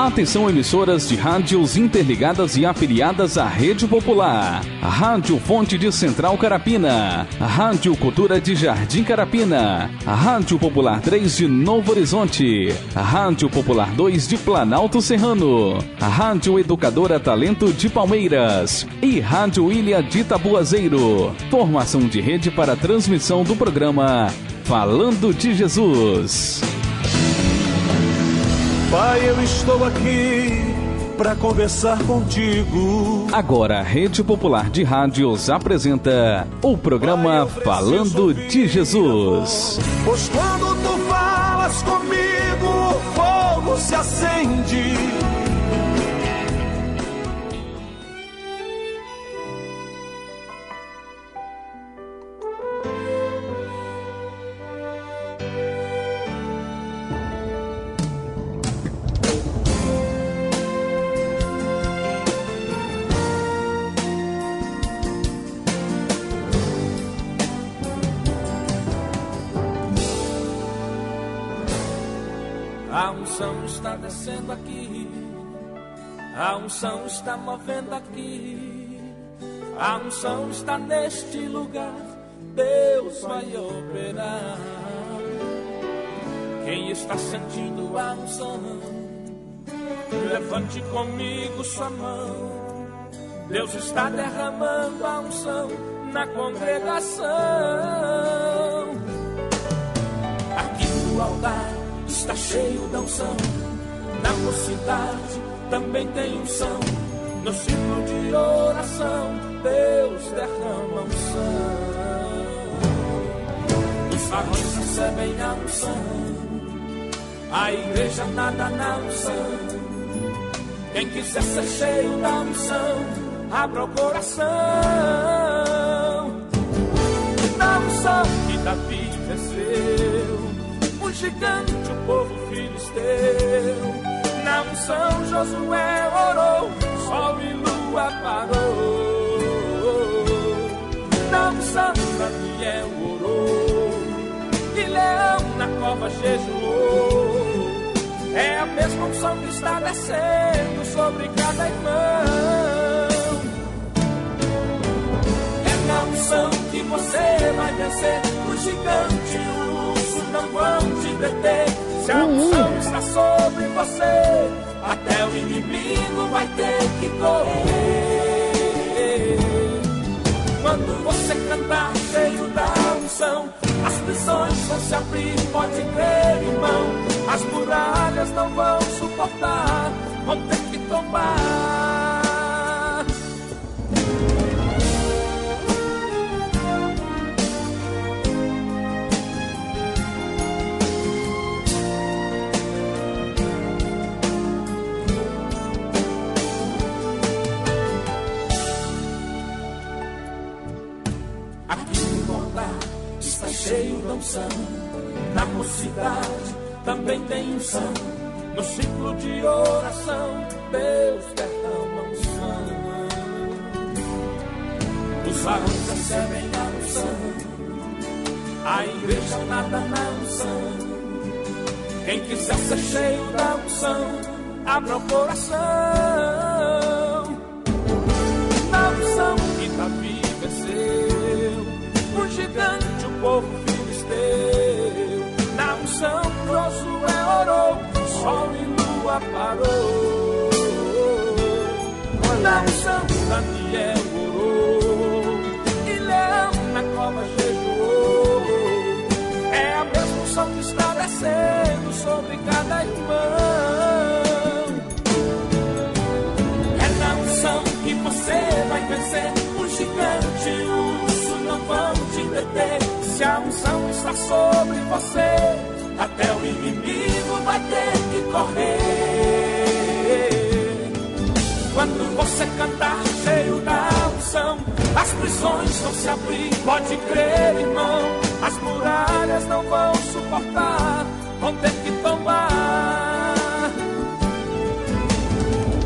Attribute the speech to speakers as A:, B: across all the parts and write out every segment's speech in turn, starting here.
A: Atenção, emissoras de rádios interligadas e afiliadas à Rede Popular. Rádio Fonte de Central Carapina, Rádio Cultura de Jardim Carapina, Rádio Popular 3 de Novo Horizonte, Rádio Popular 2 de Planalto Serrano, Rádio Educadora Talento de Palmeiras e Rádio Ilha de Tabuazeiro. Formação de rede para transmissão do programa Falando de Jesus.
B: Pai, eu estou aqui para conversar contigo.
A: Agora a Rede Popular de Rádios apresenta o programa Pai, Falando de Jesus.
B: Pois quando tu falas comigo, o fogo se acende.
C: A unção está descendo aqui, a unção está movendo aqui, a unção está neste lugar, Deus vai operar. Quem está sentindo a unção, levante comigo sua mão. Deus está derramando a unção na congregação. Aqui no altar está cheio da unção, na mocidade também tem unção, no ciclo de oração Deus derrama unção. Os varões recebem a unção, a igreja nada na unção. Quem quiser ser cheio da unção, abra o coração. Na unção que Davi venceu o gigante, o povo filisteu. Na unção Josué orou, sol e lua parou. Na unção Daniel orou, e leão na cova jejuou. É a mesma unção que está descendo sobre cada irmão. É na unção que você vai vencer o gigante, o urso não vão te deter. Se a unção está sobre você, até o inimigo vai ter que correr. Quando você cantar cheio da unção, as prisões vão se abrir, pode crer, irmão. As muralhas não vão suportar, vão ter que tombar. Cheio da unção, na mocidade também tem unção, no ciclo de oração Deus derrama unção. Os varões recebem a unção, a igreja nada na unção. Quem quiser ser cheio da unção, abra o coração. Na unção que Davi venceu o gigante, o povo filisteu. Na unção Josué orou, sol e lua parou. Na unção Daniel orou, e leão na cova jejuou. É a mesma unção que está descendo sobre cada irmão. É na unção que você vai vencer o gigante, o urso não vão te deter. Se a unção está sobre você, até o inimigo vai ter que correr. Quando você cantar cheio da unção, as prisões vão se abrir, pode crer, irmão. As muralhas não vão suportar, vão ter que tombar.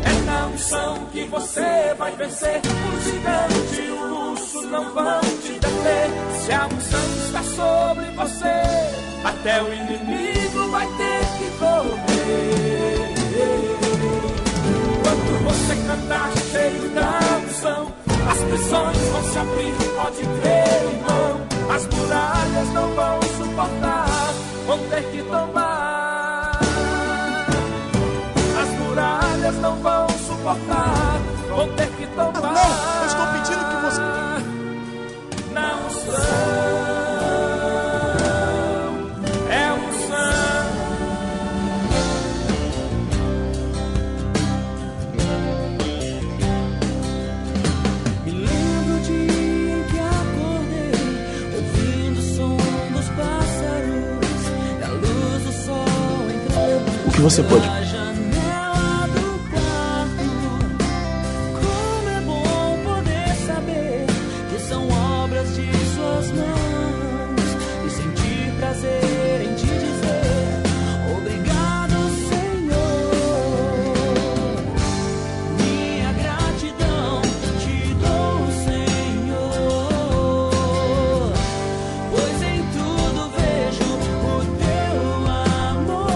C: É na unção que você vai vencer o gigante, o urso não vão te deter. Se a unção está sobre você, até o inimigo vai ter que correr. Quando você cantar cheio da unção, as prisões vão se abrir, pode crer, irmão. As muralhas não vão suportar, vão ter que tombar. As muralhas não vão suportar, vão ter que tombar.
D: Não, eu estou pedindo que você...
C: Na unção, é unção.
E: Me lembro o dia em que acordei, ouvindo o som dos pássaros, e a luz do sol entrando.
D: O que você pode...
E: Na janela do quarto. Como é bom poder saber que são obras de suas mãos e sentir prazer em te dizer obrigado, Senhor. Minha gratidão te dou, Senhor, pois em tudo vejo o teu amor.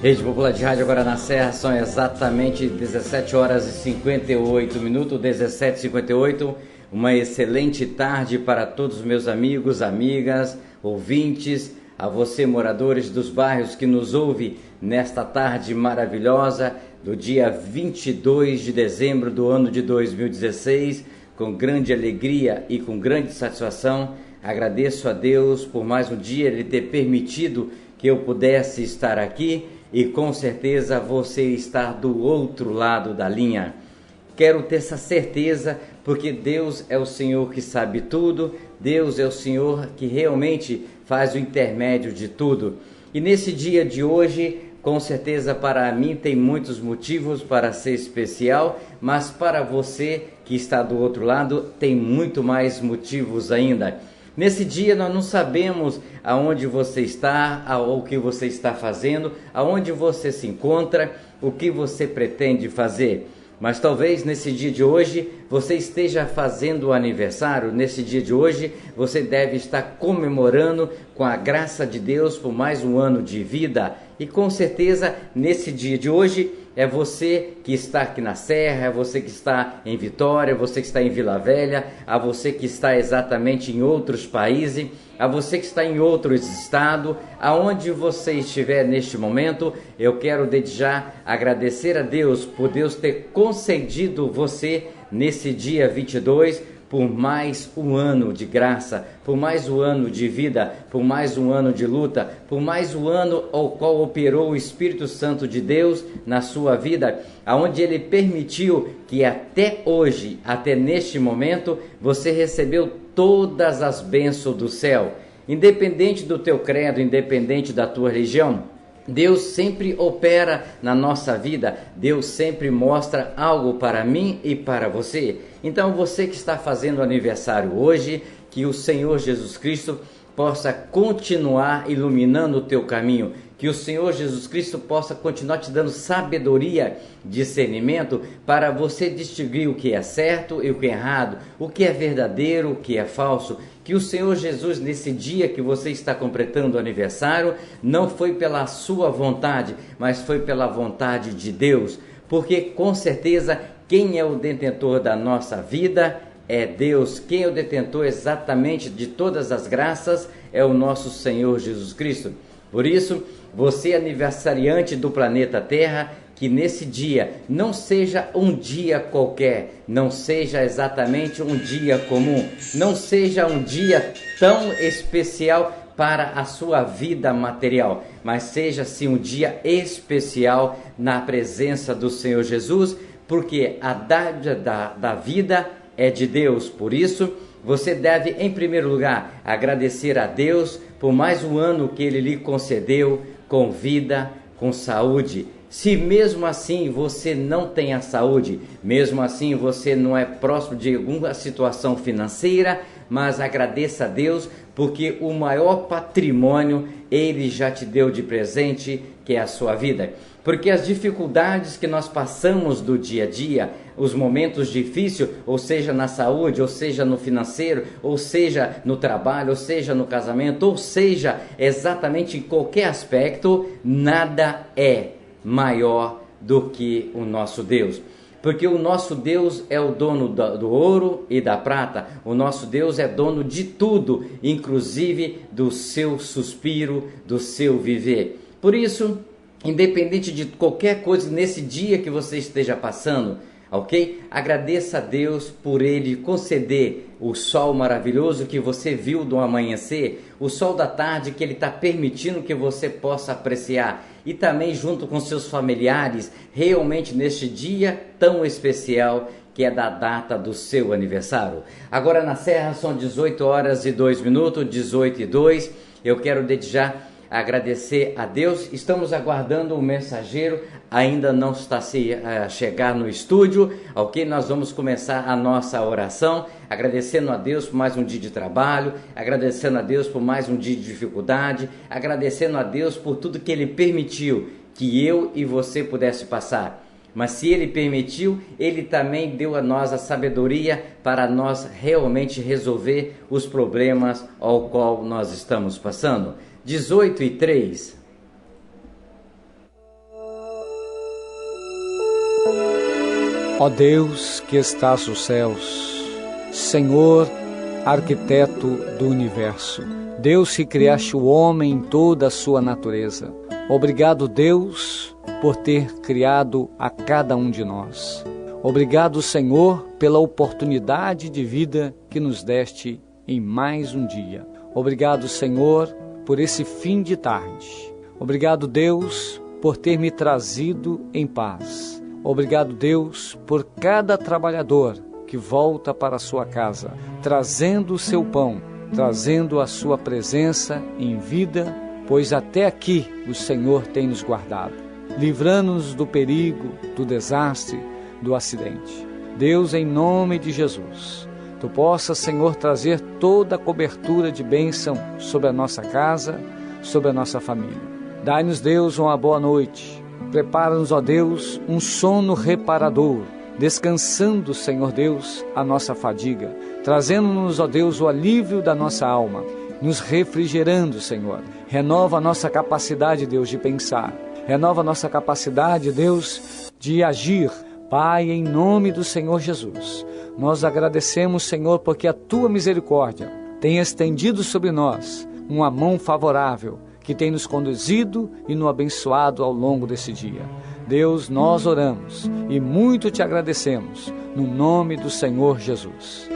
F: Rede Popular de Rádio agora na Serra, são exatamente 17 horas e 58 minutos, 17h58. Uma excelente tarde para todos os meus amigos, amigas, ouvintes, a você moradores dos bairros que nos ouve nesta tarde maravilhosa do dia 22 de dezembro do ano de 2016, com grande alegria e com grande satisfação. Agradeço a Deus por mais um dia, Ele ter permitido que eu pudesse estar aqui e com certeza você está do outro lado da linha. Quero ter essa certeza porque Deus é o Senhor que sabe tudo, Deus é o Senhor que realmente faz o intermédio de tudo. E nesse dia de hoje, com certeza para mim tem muitos motivos para ser especial, mas para você que está do outro lado tem muito mais motivos ainda. Nesse dia nós não sabemos aonde você está, o que você está fazendo, aonde você se encontra, o que você pretende fazer. Mas talvez nesse dia de hoje você esteja fazendo o aniversário, nesse dia de hoje você deve estar comemorando com a graça de Deus por mais um ano de vida. E com certeza nesse dia de hoje é você que está aqui na Serra, é você que está em Vitória, é você que está em Vila Velha, a você que está exatamente em outros países, a você que está em outros estados, aonde você estiver neste momento, eu quero desde já agradecer a Deus por Deus ter concedido você nesse dia 22 por mais um ano de graça, por mais um ano de vida, por mais um ano de luta, por mais um ano ao qual operou o Espírito Santo de Deus na sua vida, aonde Ele permitiu que até hoje, até neste momento, você recebeu todas as bênçãos do céu, independente do teu credo, independente da tua religião. Deus sempre opera na nossa vida, Deus sempre mostra algo para mim e para você. Então você que está fazendo aniversário hoje, que o Senhor Jesus Cristo possa continuar iluminando o teu caminho, que o Senhor Jesus Cristo possa continuar te dando sabedoria, discernimento, para você distinguir o que é certo e o que é errado, o que é verdadeiro, o que é falso. Que o Senhor Jesus, nesse dia que você está completando o aniversário, não foi pela sua vontade, mas foi pela vontade de Deus, porque com certeza quem é o detentor da nossa vida é Deus. Quem é o detentor exatamente de todas as graças é o nosso Senhor Jesus Cristo. Por isso, você aniversariante do planeta Terra, que nesse dia não seja um dia qualquer, não seja exatamente um dia comum, não seja um dia tão especial para a sua vida material, mas seja sim um dia especial na presença do Senhor Jesus, porque a dádiva da vida é de Deus. Por isso, você deve, em primeiro lugar, agradecer a Deus por mais um ano que Ele lhe concedeu com vida, com saúde. Se mesmo assim você não tem a saúde, mesmo assim você não é próximo de alguma situação financeira, mas agradeça a Deus, porque o maior patrimônio Ele já te deu de presente, que é a sua vida. Porque as dificuldades que nós passamos do dia a dia, os momentos difíceis, ou seja na saúde, ou seja no financeiro, ou seja no trabalho, ou seja no casamento, ou seja exatamente em qualquer aspecto, nada é maior do que o nosso Deus. Porque o nosso Deus é o dono do ouro e da prata. O nosso Deus é dono de tudo, inclusive do seu suspiro, do seu viver. Por isso, independente de qualquer coisa nesse dia que você esteja passando, ok? Agradeça a Deus por Ele conceder o sol maravilhoso que você viu do amanhecer, o sol da tarde que Ele está permitindo que você possa apreciar, e também junto com seus familiares, realmente neste dia tão especial que é da data do seu aniversário. Agora na Serra são 18 horas e 2 minutos, 18:02. Eu quero desde já agradecer a Deus. Estamos aguardando o mensageiro, ainda não está a chegar no estúdio, ok? Nós vamos começar a nossa oração, agradecendo a Deus por mais um dia de trabalho, agradecendo a Deus por mais um dia de dificuldade, agradecendo a Deus por tudo que Ele permitiu que eu e você pudesse passar. Mas se Ele permitiu, Ele também deu a nós a sabedoria para nós realmente resolver os problemas ao qual nós estamos passando. 18:03.
G: Ó Deus que estás nos céus, Senhor, arquiteto do universo, Deus que criaste o homem em toda a sua natureza, obrigado, Deus, por ter criado a cada um de nós. Obrigado, Senhor, pela oportunidade de vida que nos deste em mais um dia. Obrigado, Senhor, por esse fim de tarde. Obrigado, Deus, por ter me trazido em paz. Obrigado, Deus, por cada trabalhador que volta para a sua casa, trazendo o seu pão, trazendo a sua presença em vida, pois até aqui o Senhor tem nos guardado, livrando-nos do perigo, do desastre, do acidente. Deus, em nome de Jesus, Tu possas, Senhor, trazer toda a cobertura de bênção sobre a nossa casa, sobre a nossa família. Dai-nos, Deus, uma boa noite. Prepara-nos, ó Deus, um sono reparador, descansando, Senhor Deus, a nossa fadiga, trazendo-nos, ó Deus, o alívio da nossa alma, nos refrigerando, Senhor. Renova a nossa capacidade, Deus, de pensar. Renova a nossa capacidade, Deus, de agir. Pai, em nome do Senhor Jesus, nós agradecemos, Senhor, porque a Tua misericórdia tem estendido sobre nós uma mão favorável, que tem nos conduzido e nos abençoado ao longo desse dia. Deus, nós oramos e muito Te agradecemos, no nome do Senhor Jesus.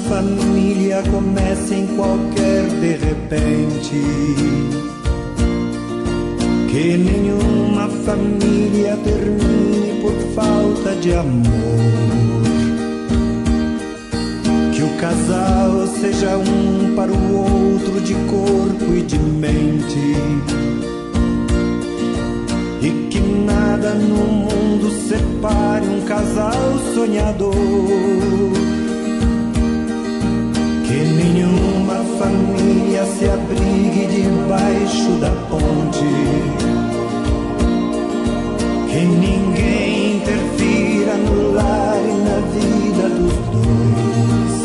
B: Família começa em qualquer de repente, que nenhuma família termine por falta de amor, que o casal seja um para o outro de corpo e de mente, e que nada no mundo separe um casal sonhador. Que nenhuma família se abrigue debaixo da ponte, que ninguém interfira no lar e na vida dos dois,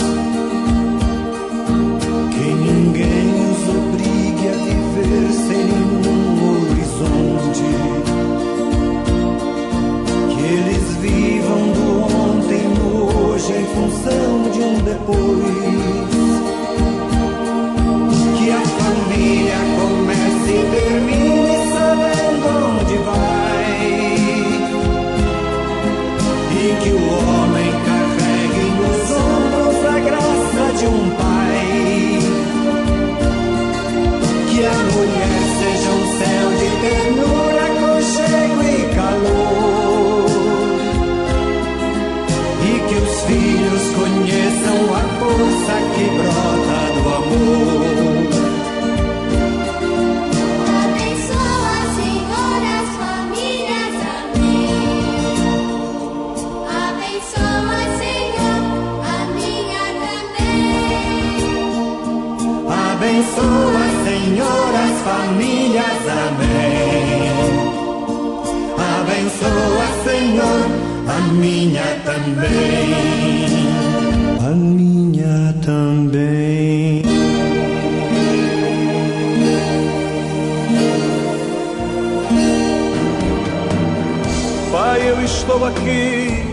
B: que ninguém os obrigue a viver sem nenhum horizonte, que eles vivam do ontem no hoje em função de um depois. Que a família comece e termine sabendo onde vai, e que o homem carregue nos ombros a graça de um pai, que a mulher seja um céu de ternura, aconchego e calor, e que os filhos conheçam a força que brota do amor. Abençoa, Senhor, as famílias, amém. Abençoa, Senhor, a minha também. A minha também.
C: Pai, eu estou aqui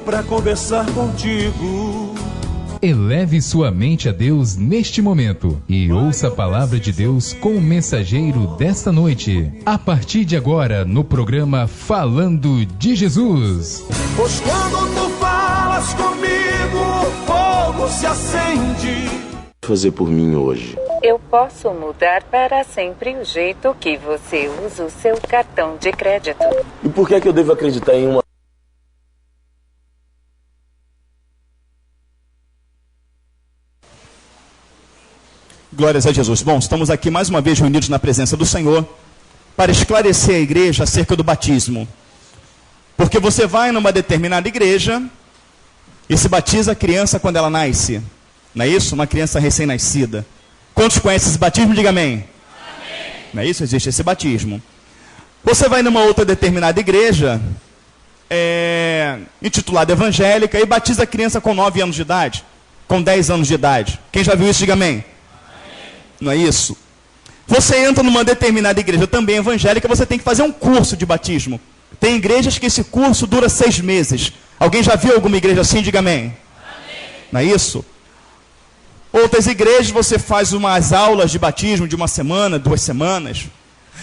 C: para conversar contigo.
H: Eleve sua mente a Deus neste momento e ouça a palavra de Deus com o mensageiro desta noite. A partir de agora, no programa Falando de Jesus.
C: Pois quando tu falas comigo, o fogo se acende.
D: Fazer por mim hoje.
I: Eu posso mudar para sempre o jeito que você usa o seu cartão de crédito.
D: E por que é que eu devo acreditar em uma...
J: Glórias a Jesus. Bom, estamos aqui mais uma vez reunidos na presença do Senhor para esclarecer a igreja acerca do batismo. Porque você vai numa determinada igreja e se batiza a criança quando ela nasce. Não é isso? Uma criança recém-nascida. Quantos conhecem esse batismo? Diga amém. Amém. Não é isso? Existe esse batismo. Você vai numa outra determinada igreja, intitulada evangélica, e batiza a criança com 9 anos de idade, com 10 anos de idade. Quem já viu isso, diga amém. Não é isso? Você entra numa determinada igreja também evangélica, você tem que fazer um curso de batismo. Tem igrejas que esse curso dura 6 meses. Alguém já viu alguma igreja assim? Diga amém. Amém. Não é isso? Outras igrejas você faz umas aulas de batismo de 1 semana, 2 semanas.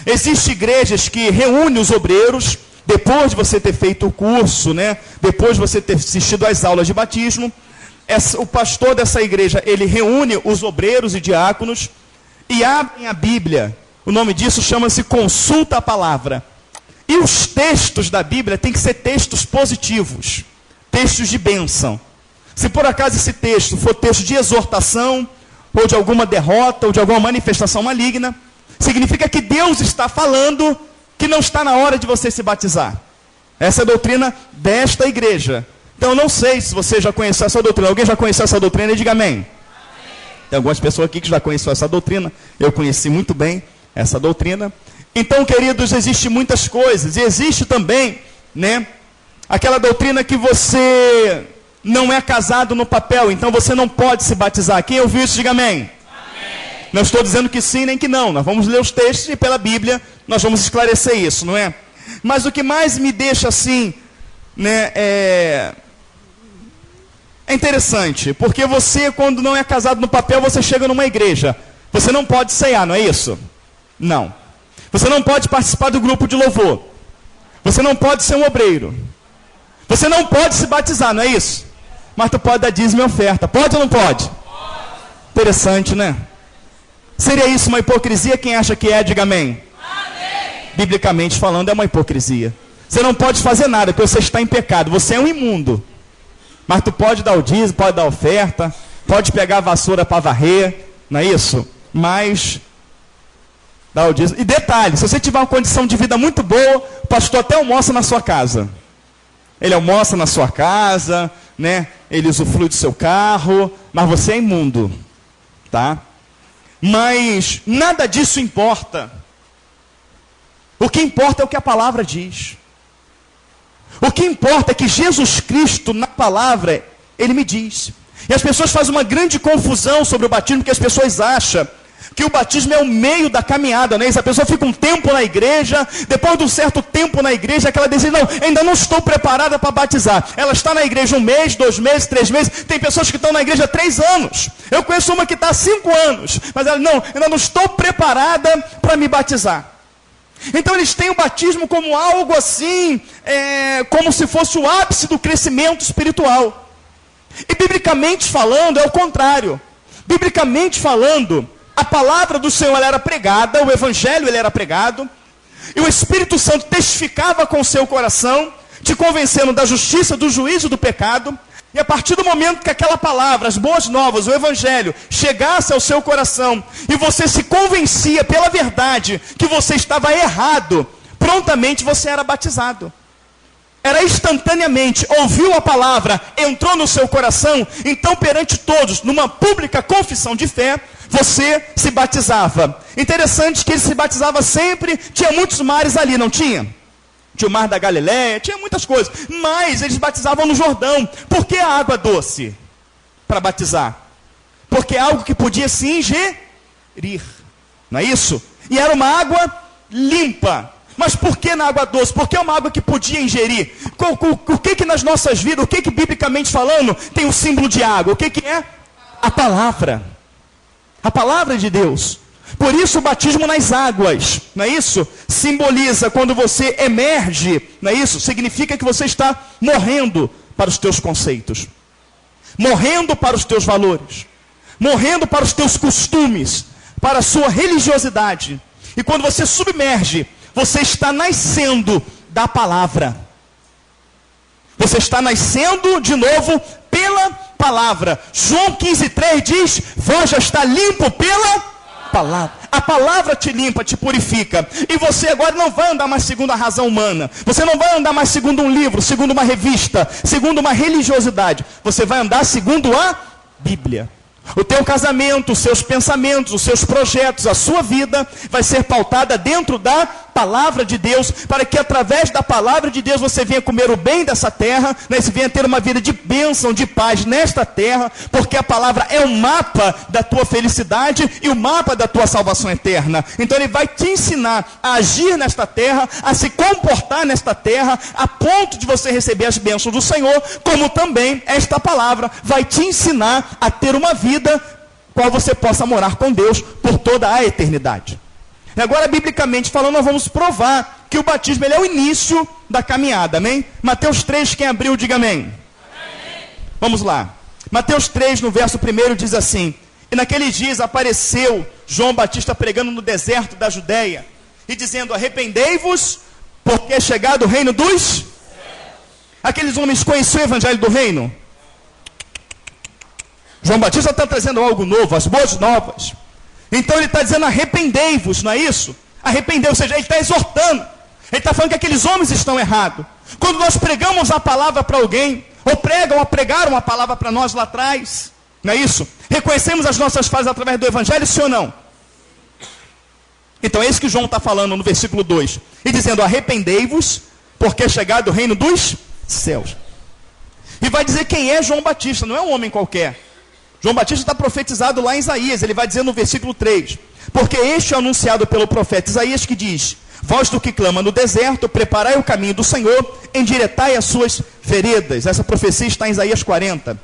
J: Existem igrejas que reúnem os obreiros, depois de você ter feito o curso, né? Depois de você ter assistido às aulas de batismo. O pastor dessa igreja, ele reúne os obreiros e diáconos e abrem a Bíblia. O nome disso chama-se consulta à palavra. E os textos da Bíblia têm que ser textos positivos, textos de bênção. Se por acaso esse texto for texto de exortação, ou de alguma derrota, ou de alguma manifestação maligna, significa que Deus está falando que não está na hora de você se batizar. Essa é a doutrina desta igreja. Então eu não sei se você já conheceu essa doutrina. Alguém já conheceu essa doutrina? Diga amém. Amém. Tem algumas pessoas aqui que já conheceram essa doutrina. Eu conheci muito bem essa doutrina. Então, queridos, existem muitas coisas. E existe também, né, aquela doutrina que você não é casado no papel, então você não pode se batizar. Quem ouviu isso, diga amém. Amém. Não estou dizendo que sim nem que não. Nós vamos ler os textos e pela Bíblia nós vamos esclarecer isso, não é? Mas o que mais me deixa assim, né, é interessante, porque você, quando não é casado no papel, você chega numa igreja. Você não pode ceiar, não é isso? Não. Você não pode participar do grupo de louvor. Você não pode ser um obreiro. Você não pode se batizar, não é isso? Mas tu pode dar dízimo e oferta. Pode ou não pode? Pode. Interessante, né? Seria isso uma hipocrisia? Quem acha que é, diga amém. Amém. Biblicamente falando, é uma hipocrisia. Você não pode fazer nada, porque você está em pecado. Você é um imundo. Mas tu pode dar o dízimo, pode dar oferta, pode pegar a vassoura para varrer, não é isso? Mas dá o dízimo. E detalhe, se você tiver uma condição de vida muito boa, o pastor até almoça na sua casa. Ele almoça na sua casa, né? Ele usufrui do seu carro, mas você é imundo, tá? Mas nada disso importa. O que importa é o que a palavra diz. O que importa é que Jesus Cristo, na palavra, Ele me diz. E as pessoas fazem uma grande confusão sobre o batismo, porque as pessoas acham que o batismo é o meio da caminhada, né? A pessoa fica um tempo na igreja, depois de um certo tempo na igreja, que ela diz, não, ainda não estou preparada para batizar. Ela está na igreja 1 mês, 2 meses, 3 meses, tem pessoas que estão na igreja 3 anos. Eu conheço uma que está há 5 anos, mas ela, não, ainda não estou preparada para me batizar. Então eles têm o batismo como algo assim, como se fosse o ápice do crescimento espiritual. E biblicamente falando, é o contrário. Biblicamente falando, a palavra do Senhor ela era pregada, o evangelho ele era pregado, e o Espírito Santo testificava com o seu coração, te convencendo da justiça, do juízo, do pecado. E a partir do momento que aquela palavra, as boas novas, o evangelho, chegasse ao seu coração, e você se convencia pela verdade que você estava errado, prontamente você era batizado. Era instantaneamente, ouviu a palavra, entrou no seu coração, então perante todos, numa pública confissão de fé, você se batizava. Interessante que ele se batizava sempre, tinha muitos mares ali, não tinha? Tinha o mar da Galileia, tinha muitas coisas, mas eles batizavam no Jordão. Por que a água doce para batizar? Porque é algo que podia se ingerir, não é isso? E era uma água limpa. Mas por que na água doce? Porque é uma água que podia ingerir. O que nas nossas vidas, o que biblicamente falando, tem o símbolo de água? O que é? A palavra. A palavra de Deus. Por isso o batismo nas águas, não é isso? Simboliza quando você emerge, não é isso? Significa que você está morrendo para os teus conceitos. Morrendo para os teus valores. Morrendo para os teus costumes. Para a sua religiosidade. E quando você submerge, você está nascendo da palavra. Você está nascendo de novo pela palavra. João 15,3 diz: vós já está limpo pela palavra. A palavra te limpa, te purifica. E você agora não vai andar mais segundo a razão humana. Você não vai andar mais segundo um livro, segundo uma revista, segundo uma religiosidade. Você vai andar segundo a Bíblia. O teu casamento, os seus pensamentos, os seus projetos, a sua vida vai ser pautada dentro da palavra de Deus, para que através da palavra de Deus você venha comer o bem dessa terra, né? Você venha ter uma vida de bênção, de paz nesta terra, porque a palavra é o mapa da tua felicidade e o mapa da tua salvação eterna. Então ele vai te ensinar a agir nesta terra, a se comportar nesta terra, a ponto de você receber as bênçãos do Senhor, como também esta palavra vai te ensinar a ter uma vida qual você possa morar com Deus por toda a eternidade. Agora, biblicamente falando, nós vamos provar que o batismo ele é o início da caminhada, amém? Mateus 3, quem abriu, diga amém. Amém. Vamos lá. Mateus 3, no verso 1, diz assim: e naqueles dias apareceu João Batista pregando no deserto da Judéia, e dizendo: arrependei-vos, porque é chegado o reino dos céus. Aqueles homens conheciam o evangelho do reino? João Batista está trazendo algo novo, as boas novas. Então ele está dizendo: arrependei-vos, não é isso? Arrependei-vos, ou seja, ele está exortando. Ele está falando que aqueles homens estão errados. Quando nós pregamos a palavra para alguém, ou pregaram a palavra para nós lá atrás, não é isso? Reconhecemos as nossas falhas através do evangelho, sim ou não? Então é isso que João está falando no versículo 2. E dizendo: arrependei-vos, porque é chegado o reino dos céus. E vai dizer quem é João Batista, não é um homem qualquer. João Batista está profetizado lá em Isaías, ele vai dizer no versículo 3, porque este é anunciado pelo profeta Isaías, que diz: voz do que clama no deserto, preparai o caminho do Senhor, endireitai as suas veredas. Essa profecia está em Isaías 40.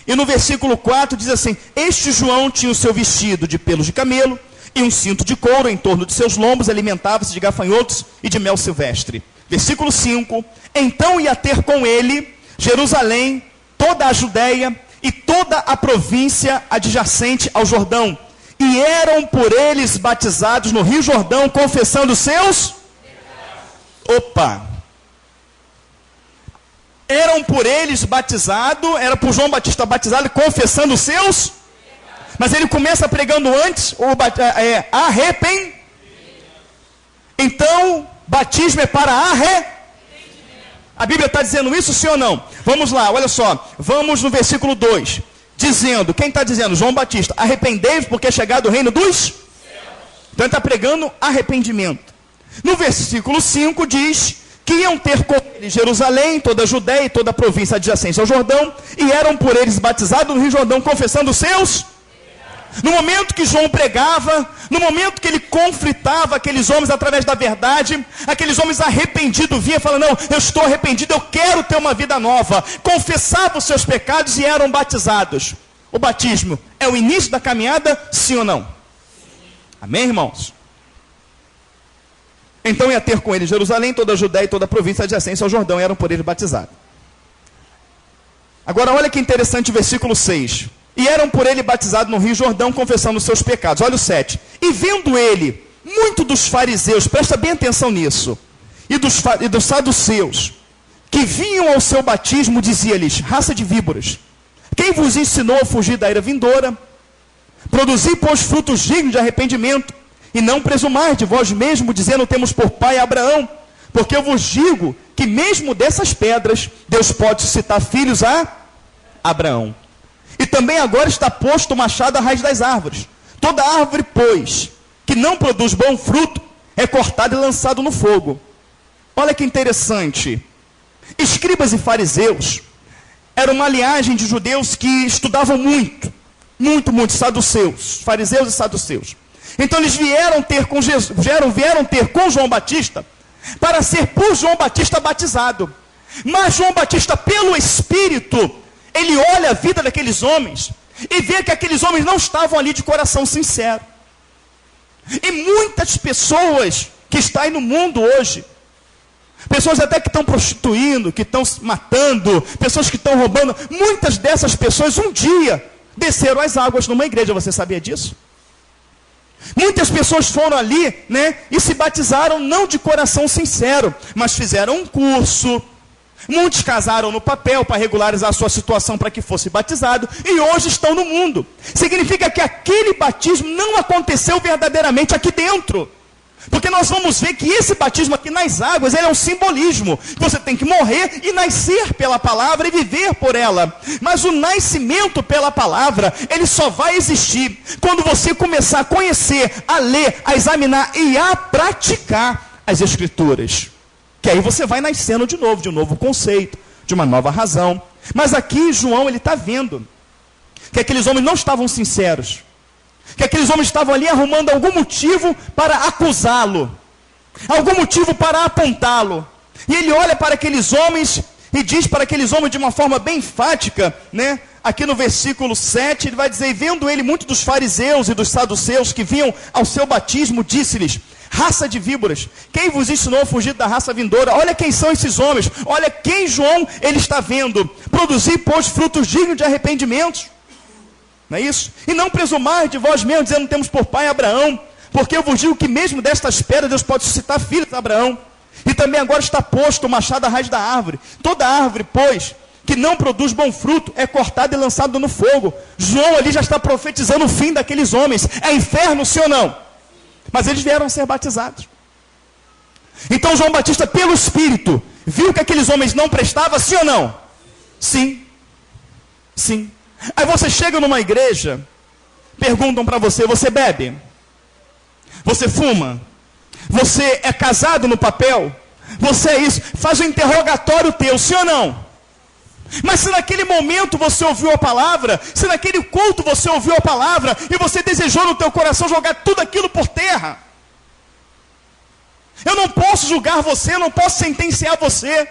J: E no versículo 4 diz assim: este João tinha o seu vestido de pelos de camelo, e um cinto de couro em torno de seus lombos, alimentava-se de gafanhotos e de mel silvestre. Versículo 5, então ia ter com ele Jerusalém, toda a Judéia, e toda a província adjacente ao Jordão, e eram por eles batizados no Rio Jordão, confessando seus pecados. Eram por eles batizados, era por João Batista batizado, confessando seus pecados. Mas ele começa pregando antes, arrependimento. Então, batismo é para arrependimento. A Bíblia está dizendo isso, sim ou não? Vamos lá, olha só. Vamos no versículo 2. Dizendo, quem está dizendo? João Batista. Arrependei-vos, porque é chegado o reino dos céus. Então ele está pregando arrependimento. No versículo 5 diz que iam ter com ele Jerusalém, toda a Judéia e toda a província adjacente ao Jordão, e eram por eles batizados no Rio Jordão, confessando os seus. No momento que João pregava, no momento que ele conflitava aqueles homens através da verdade, aqueles homens arrependidos vinham falando: não, eu estou arrependido, eu quero ter uma vida nova. Confessavam os seus pecados e eram batizados. O batismo é o início da caminhada, sim ou não? Amém, irmãos? Então ia ter com ele Jerusalém, toda a Judéia e toda a província adjacente ao Jordão, e eram por ele batizados. Agora olha que interessante o versículo 6. E eram por ele batizados no Rio Jordão, confessando os seus pecados. Olha o 7. E vendo ele, muito dos fariseus, presta bem atenção nisso, e dos saduceus, que vinham ao seu batismo, dizia-lhes: raça de víboras, quem vos ensinou a fugir da ira vindoura? Produzi, pois, frutos dignos de arrependimento, e não presumais de vós mesmo, dizendo: temos por pai Abraão, porque eu vos digo que mesmo dessas pedras, Deus pode suscitar filhos a Abraão. E também agora está posto o machado à raiz das árvores. Toda árvore, pois, que não produz bom fruto, é cortada e lançado no fogo. Olha que interessante. Escribas e fariseus eram uma linhagem de judeus que estudavam muito, saduceus, fariseus e saduceus. Então eles vieram ter com João Batista para ser por João Batista batizado. Mas João Batista, pelo Espírito, ele olha a vida daqueles homens e vê que aqueles homens não estavam ali de coração sincero. E muitas pessoas que estão aí no mundo hoje, pessoas até que estão prostituindo, que estão matando, pessoas que estão roubando, muitas dessas pessoas um dia desceram as águas numa igreja, você sabia disso? Muitas pessoas foram ali, e se batizaram não de coração sincero, mas fizeram um curso. Muitos casaram no papel para regularizar a sua situação para que fosse batizado, e hoje estão no mundo. Significa que aquele batismo não aconteceu verdadeiramente aqui dentro. Porque nós vamos ver que esse batismo aqui nas águas, ele é um simbolismo. Você tem que morrer e nascer pela palavra e viver por ela. Mas o nascimento pela palavra, ele só vai existir quando você começar a conhecer, a ler, a examinar e a praticar as Escrituras. Que aí você vai nascendo de um novo conceito, de uma nova razão. Mas aqui João, ele está vendo que aqueles homens não estavam sinceros. Que aqueles homens estavam ali arrumando algum motivo para acusá-lo, algum motivo para apontá-lo. E ele olha para aqueles homens e diz para aqueles homens de uma forma bem enfática, aqui no versículo 7, ele vai dizer: e vendo ele muitos dos fariseus e dos saduceus que vinham ao seu batismo, disse-lhes: raça de víboras, quem vos ensinou a fugir da raça vindoura? Olha quem são esses homens, olha quem João ele está vendo. Produzir, pois, frutos dignos de arrependimento. Não é isso? E não presumais de vós mesmos, dizendo: temos por pai Abraão, porque eu vos digo que mesmo destas pedras Deus pode suscitar filhos a Abraão. E também agora está posto o machado à raiz da árvore. Toda árvore, pois, que não produz bom fruto, é cortada e lançada no fogo. João ali já está profetizando o fim daqueles homens. É inferno, sim ou não? Mas eles vieram ser batizados. Então João Batista, pelo Espírito, viu que aqueles homens não prestavam, sim ou não? Sim. Sim. Aí você chega numa igreja, perguntam para você: você bebe? Você fuma? Você é casado no papel? Você é isso? Faz um interrogatório teu, sim ou não? Mas se naquele momento você ouviu a palavra, se naquele culto você ouviu a palavra, e você desejou no teu coração jogar tudo aquilo por terra, eu não posso julgar você, eu não posso sentenciar você.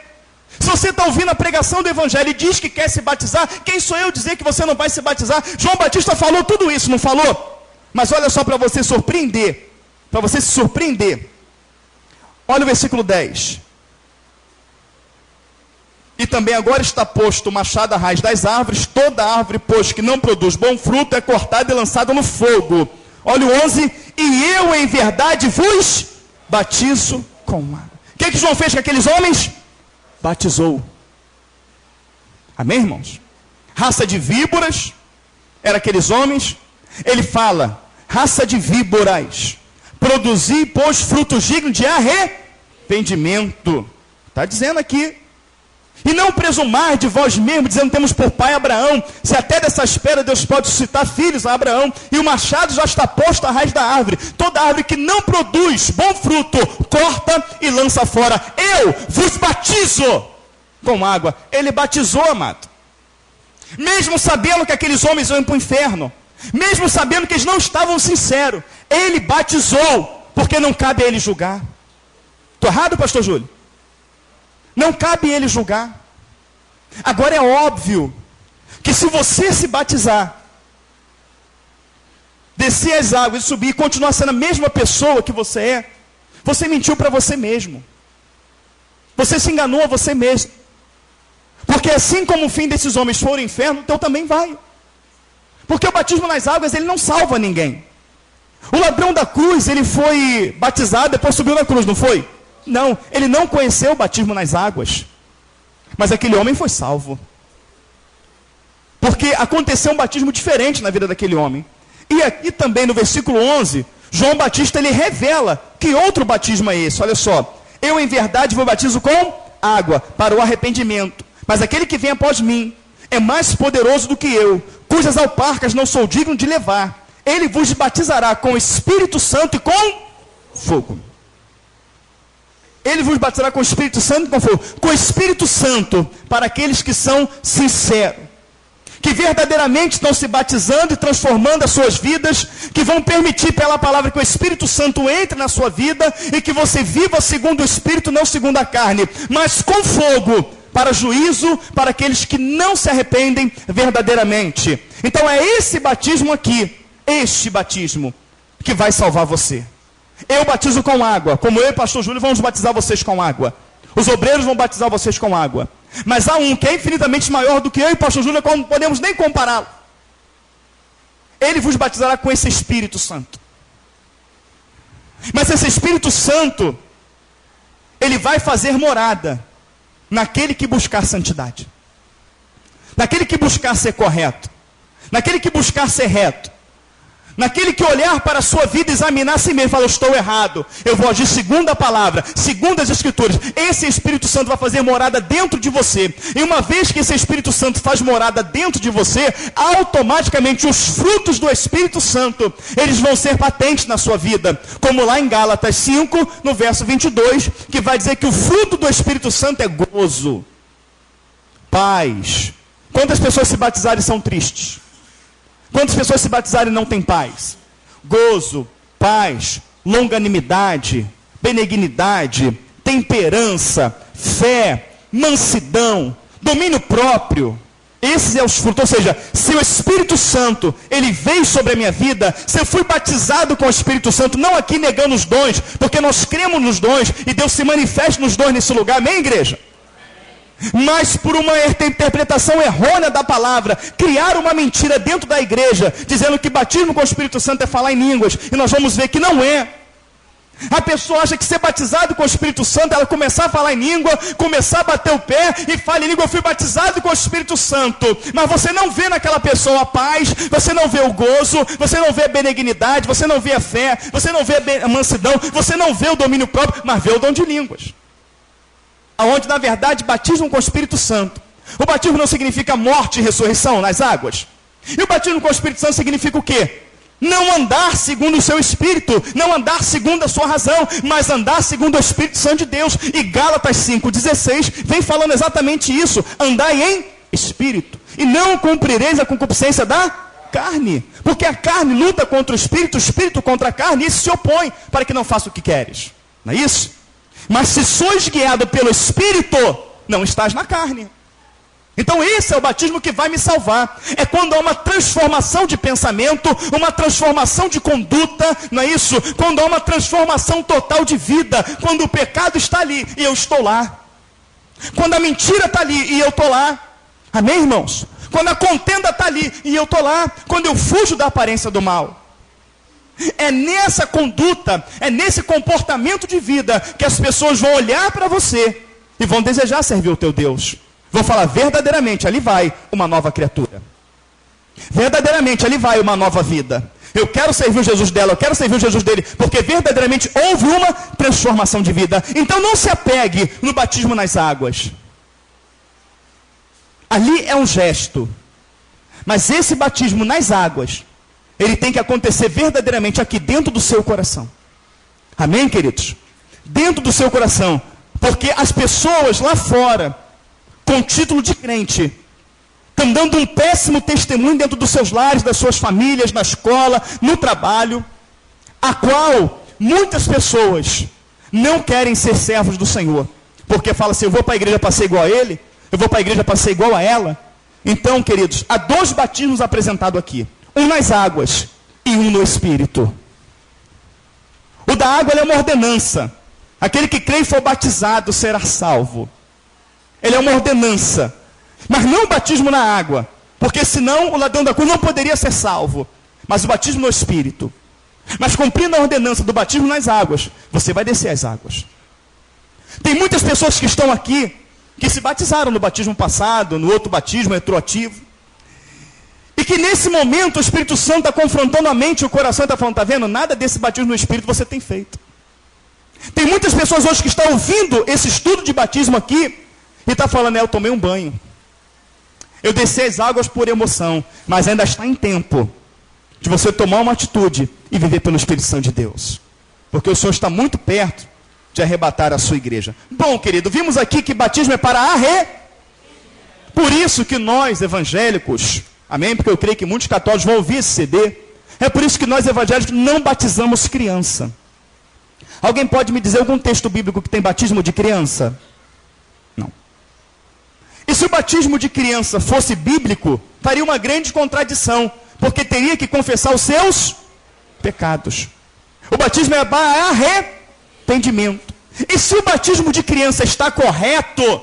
J: Se você está ouvindo a pregação do Evangelho e diz que quer se batizar, quem sou eu dizer que você não vai se batizar? João Batista falou tudo isso, não falou? Mas olha só, para você surpreender, para você se surpreender, olha o versículo 10. E também agora está posto o machado à raiz das árvores. Toda árvore, pois, que não produz bom fruto, é cortada e lançada no fogo. Olha o 11. E eu, em verdade, vos batizo com água. O que João fez com aqueles homens? Batizou. Amém, irmãos? Raça de víboras, era aqueles homens. Ele fala: raça de víboras, produzi, pois, frutos dignos de arrependimento. Está dizendo aqui. E não presumar de vós mesmos, dizendo: temos por pai Abraão. Se até dessas pedras Deus pode suscitar filhos a Abraão. E o machado já está posto à raiz da árvore. Toda árvore que não produz bom fruto, corta e lança fora. Eu vos batizo com água. Ele batizou, amado. Mesmo sabendo que aqueles homens iam para o inferno, mesmo sabendo que eles não estavam sinceros, ele batizou, porque não cabe a ele julgar. Estou errado, pastor Júlio? Não cabe ele julgar. Agora é óbvio que se você se batizar, descer as águas e subir e continuar sendo a mesma pessoa que você é, você mentiu para você mesmo. Você se enganou a você mesmo. Porque assim como o fim desses homens foi o inferno, então também vai. Porque o batismo nas águas, ele não salva ninguém. O ladrão da cruz, ele foi batizado, depois subiu na cruz, não foi? Não, ele não conheceu o batismo nas águas. Mas aquele homem foi salvo. Porque aconteceu um batismo diferente na vida daquele homem. E aqui também no versículo 11, João Batista ele revela que outro batismo é esse. Olha só: eu em verdade vos batizo com água para o arrependimento. Mas aquele que vem após mim é mais poderoso do que eu, cujas alparcas não sou digno de levar. Ele vos batizará com o Espírito Santo e com fogo. Ele vos batizará com o Espírito Santo e com fogo. Com o Espírito Santo para aqueles que são sinceros, que verdadeiramente estão se batizando e transformando as suas vidas, que vão permitir pela palavra que o Espírito Santo entre na sua vida e que você viva segundo o Espírito, não segundo a carne, mas com fogo, para juízo, para aqueles que não se arrependem verdadeiramente. Então é esse batismo aqui, este batismo, que vai salvar você. Eu batizo com água, como eu e o pastor Júlio vamos batizar vocês com água. Os obreiros vão batizar vocês com água. Mas há um que é infinitamente maior do que eu e o pastor Júlio, não podemos nem compará-lo. Ele vos batizará com esse Espírito Santo. Mas esse Espírito Santo, ele vai fazer morada naquele que buscar santidade, naquele que buscar ser correto, naquele que buscar ser reto, naquele que olhar para a sua vida, examinar a si mesmo e falar: eu estou errado, eu vou agir segundo a palavra, segundo as Escrituras. Esse Espírito Santo vai fazer morada dentro de você. E uma vez que esse Espírito Santo faz morada dentro de você, automaticamente os frutos do Espírito Santo, eles vão ser patentes na sua vida. Como lá em Gálatas 5, no verso 22, que vai dizer que o fruto do Espírito Santo é gozo, paz. Quantas pessoas se batizarem são tristes? Quantas pessoas se batizarem não têm paz? Gozo, paz, longanimidade, benignidade, temperança, fé, mansidão, domínio próprio. Esses são os frutos. Ou seja, se o Espírito Santo, ele veio sobre a minha vida, se eu fui batizado com o Espírito Santo, não aqui negando os dons, porque nós cremos nos dons, e Deus se manifesta nos dons nesse lugar, amém, igreja? Mas por uma interpretação errônea da palavra, criaram uma mentira dentro da igreja, dizendo que batismo com o Espírito Santo é falar em línguas, e nós vamos ver que não é. A pessoa acha que ser batizado com o Espírito Santo, ela começar a falar em língua, começar a bater o pé e fala em língua: eu fui batizado com o Espírito Santo. Mas você não vê naquela pessoa a paz, você não vê o gozo, você não vê a benignidade, você não vê a fé, você não vê a mansidão, você não vê o domínio próprio, mas vê o dom de línguas. Onde na verdade batismo com o Espírito Santo. O batismo não significa morte e ressurreição nas águas. E o batismo com o Espírito Santo significa o quê? Não andar segundo o seu espírito, não andar segundo a sua razão, mas andar segundo o Espírito Santo de Deus. E Gálatas 5,16 vem falando exatamente isso: andai em espírito, e não cumprireis a concupiscência da carne, porque a carne luta contra o espírito contra a carne, e isso se opõe para que não faça o que queres. Não é isso? Mas se sois guiado pelo Espírito, não estás na carne. Então esse é o batismo que vai me salvar. É quando há uma transformação de pensamento, uma transformação de conduta, não é isso? Quando há uma transformação total de vida, quando o pecado está ali e eu estou lá. Quando a mentira está ali e eu estou lá. Amém, irmãos? Quando a contenda está ali e eu estou lá. Quando eu fujo da aparência do mal. É nessa conduta, é nesse comportamento de vida que as pessoas vão olhar para você e vão desejar servir o teu Deus. Vão falar: verdadeiramente, ali vai uma nova criatura. Verdadeiramente, ali vai uma nova vida. Eu quero servir o Jesus dela, eu quero servir o Jesus dele, porque verdadeiramente houve uma transformação de vida. Então não se apegue no batismo nas águas. Ali é um gesto. Mas esse batismo nas águas, ele tem que acontecer verdadeiramente aqui dentro do seu coração. Amém, queridos? Dentro do seu coração. Porque as pessoas lá fora, com título de crente, estão dando um péssimo testemunho dentro dos seus lares, das suas famílias, na escola, no trabalho, a qual muitas pessoas não querem ser servos do Senhor. Porque fala assim: eu vou para a igreja para ser igual a ele, eu vou para a igreja para ser igual a ela. Então, queridos, há 2 batismos apresentados aqui. Um nas águas e um no Espírito. O da água é uma ordenança. Aquele que crê e for batizado será salvo. Ele é uma ordenança. Mas não o batismo na água. Porque senão o ladrão da cruz não poderia ser salvo. Mas o batismo no Espírito. Mas cumprindo a ordenança do batismo nas águas, você vai descer as águas. Tem muitas pessoas que estão aqui, que se batizaram no batismo passado, no outro batismo retroativo. E que nesse momento o Espírito Santo está confrontando a mente e o coração, está falando: está vendo? Nada desse batismo no Espírito você tem feito. Tem muitas pessoas hoje que estão ouvindo esse estudo de batismo aqui e está falando, eu tomei um banho. Eu desci as águas por emoção, mas ainda está em tempo de você tomar uma atitude e viver pelo Espírito Santo de Deus. Porque o Senhor está muito perto de arrebatar a sua igreja. Bom, querido, vimos aqui que batismo é para Por isso que nós, evangélicos, amém? Porque eu creio que muitos católicos vão ouvir esse CD. É por isso que nós, evangélicos, não batizamos criança. Alguém pode me dizer algum texto bíblico que tem batismo de criança? Não. E se o batismo de criança fosse bíblico, faria uma grande contradição, porque teria que confessar os seus pecados. O batismo é para arrependimento. E se o batismo de criança está correto,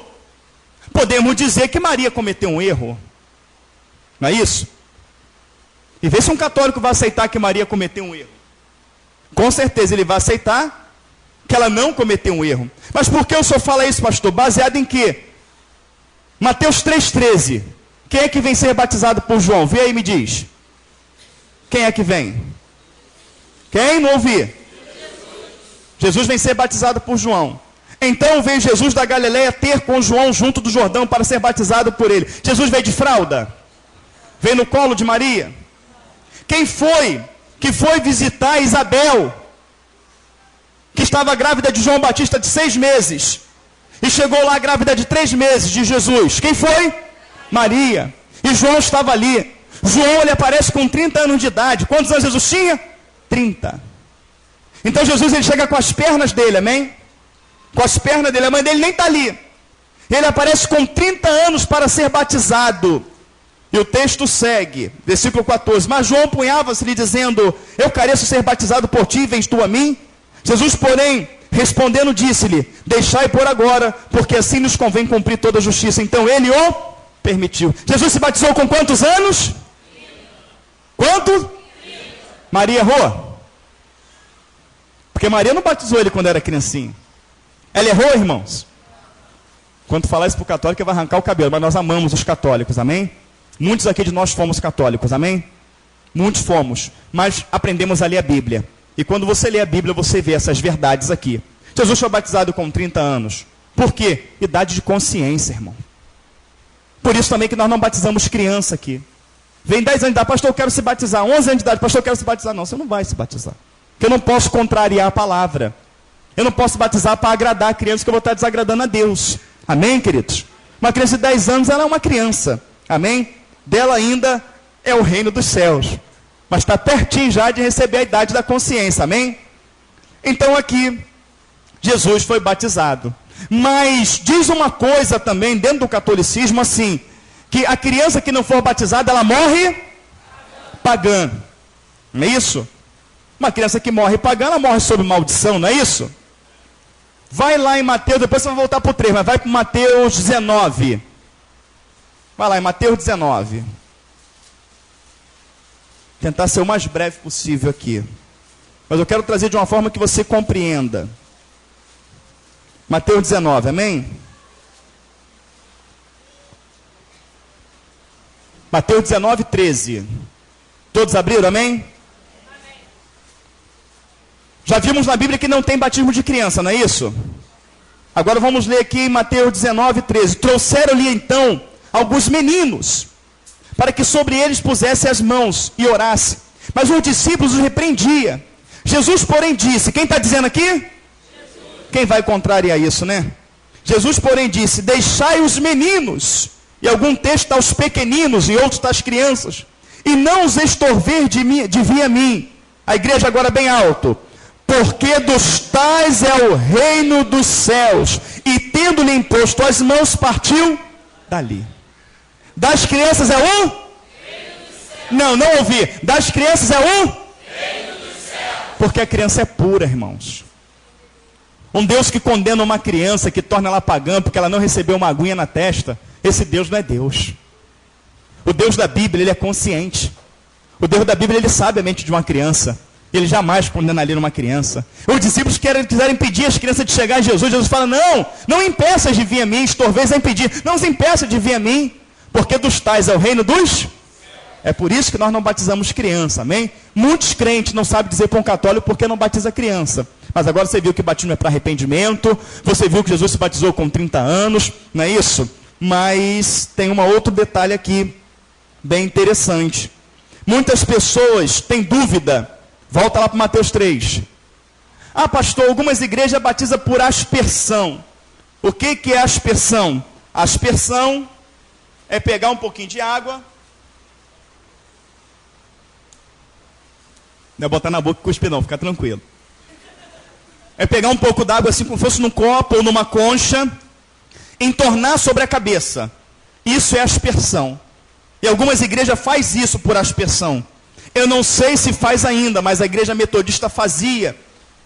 J: podemos dizer que Maria cometeu um erro. Não é isso? E vê se um católico vai aceitar que Maria cometeu um erro. Com certeza ele vai aceitar que ela não cometeu um erro. Mas por que o senhor fala isso, pastor? Baseado em quê? Mateus 3,13. Quem é que vem ser batizado por João? Vê aí e me diz. Quem é que vem? Quem? Não ouvi. Jesus vem ser batizado por João. Então veio Jesus da Galileia ter com João junto do Jordão para ser batizado por ele. Jesus veio de fralda? Veio no colo de Maria? Quem foi que foi visitar Isabel, que estava grávida de João Batista de 6 meses, e chegou lá grávida de 3 meses de Jesus? Quem foi? Maria. E João estava ali. João, ele aparece com 30 anos de idade. Quantos anos Jesus tinha? 30. Então Jesus, ele chega com as pernas dele, amém? Com as pernas dele, a mãe dele nem está ali. Ele aparece com 30 anos para ser batizado. E o texto segue, versículo 14. Mas João punhava-se-lhe dizendo, eu careço ser batizado por ti, vens tu a mim? Jesus, porém, respondendo, disse-lhe, deixai por agora, porque assim nos convém cumprir toda a justiça. Então ele o permitiu. Jesus se batizou com quantos anos? Quanto? Maria errou? Porque Maria não batizou ele quando era criancinha. Ela errou, irmãos? Quando falar isso para o católico, vai arrancar o cabelo. Mas nós amamos os católicos, amém? Muitos aqui de nós fomos católicos, amém? Muitos fomos, mas aprendemos a ler a Bíblia. E quando você lê a Bíblia, você vê essas verdades aqui. Jesus foi batizado com 30 anos. Por quê? Idade de consciência, irmão. Por isso também que nós não batizamos criança aqui. Vem 10 anos de idade, pastor, eu quero se batizar. 11 anos de idade, pastor, eu quero se batizar. Não, você não vai se batizar. Porque eu não posso contrariar a palavra. Eu não posso batizar para agradar a criança, que eu vou estar desagradando a Deus. Amém, queridos? Uma criança de 10 anos, ela é uma criança. Amém? Dela ainda é o reino dos céus. Mas está pertinho já de receber a idade da consciência. Amém? Então aqui, Jesus foi batizado. Mas diz uma coisa também, dentro do catolicismo, assim, que a criança que não for batizada, ela morre pagã. Não é isso? Uma criança que morre pagã, ela morre sob maldição, não é isso? Vai lá em Mateus, depois você vai voltar para o 3, mas vai para Mateus 19. Vai lá em Mateus 19. Tentar ser o mais breve possível aqui. Mas eu quero trazer de uma forma que você compreenda. Mateus 19, amém? Mateus 19, 13. Todos abriram, amém? Já vimos na Bíblia que não tem batismo de criança, não é isso? Agora vamos ler aqui em Mateus 19, 13. Trouxeram-lhe então alguns meninos, para que sobre eles pusesse as mãos e orasse. Mas os discípulos os repreendiam. Jesus, porém, disse, quem está dizendo aqui? Jesus. Quem vai contrariar isso, né? Jesus, porém, disse, deixai os meninos. E algum texto está os pequeninos e outro está as crianças. E não os extorver de vir a mim. A igreja agora bem alto. Porque dos tais é o reino dos céus. E tendo-lhe imposto as mãos, partiu dali. Das crianças é um? Não ouvi. Das crianças é um? Porque a criança é pura, irmãos. Um Deus que condena uma criança, que torna ela pagã, porque ela não recebeu uma aguinha na testa, esse Deus não é Deus. O Deus da Bíblia, ele é consciente. O Deus da Bíblia, ele sabe a mente de uma criança. Ele jamais condenaria uma criança. Os discípulos quiseram impedir as crianças de chegar a Jesus. Jesus fala, não impeças de vir a mim, estorveis a impedir. Não os impeça de vir a mim, porque dos tais é o reino dos... É por isso que nós não batizamos criança, amém? Muitos crentes não sabem dizer para um católico porque não batiza criança. Mas agora você viu que o batismo é para arrependimento, você viu que Jesus se batizou com 30 anos, não é isso? Mas tem um outro detalhe aqui, bem interessante. Muitas pessoas têm dúvida, volta lá para Mateus 3. Ah, pastor, algumas igrejas batizam por aspersão. O que é aspersão? Aspersão é pegar um pouquinho de água, não é botar na boca e cuspir não, fica tranquilo. É pegar um pouco d'água assim como se fosse num copo ou numa concha, entornar sobre a cabeça. Isso é aspersão. E algumas igrejas fazem isso por aspersão. Eu não sei se faz ainda, mas a igreja metodista fazia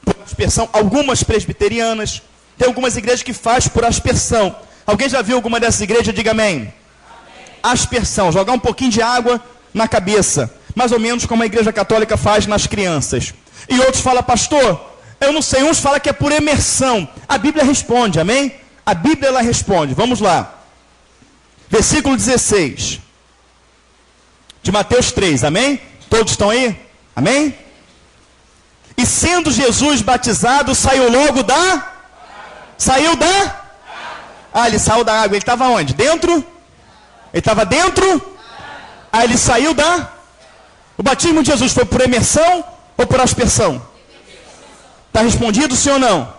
J: por aspersão. Algumas presbiterianas, tem algumas igrejas que fazem por aspersão. Alguém já viu alguma dessas igrejas? Diga amém. Amém. Aspersão, jogar um pouquinho de água na cabeça. Mais ou menos como a igreja católica faz nas crianças. E outros falam, pastor, eu não sei, uns falam que é por imersão. A Bíblia responde, amém? A Bíblia ela responde, vamos lá. Versículo 16. De Mateus 3, amém? Todos estão aí? Amém? E sendo Jesus batizado, saiu logo da... Saiu da... Ah, ele saiu da água, ele estava onde? Dentro? Ele estava dentro? Ah, ele saiu da... O batismo de Jesus foi por imersão ou por aspersão? Está respondido sim ou não?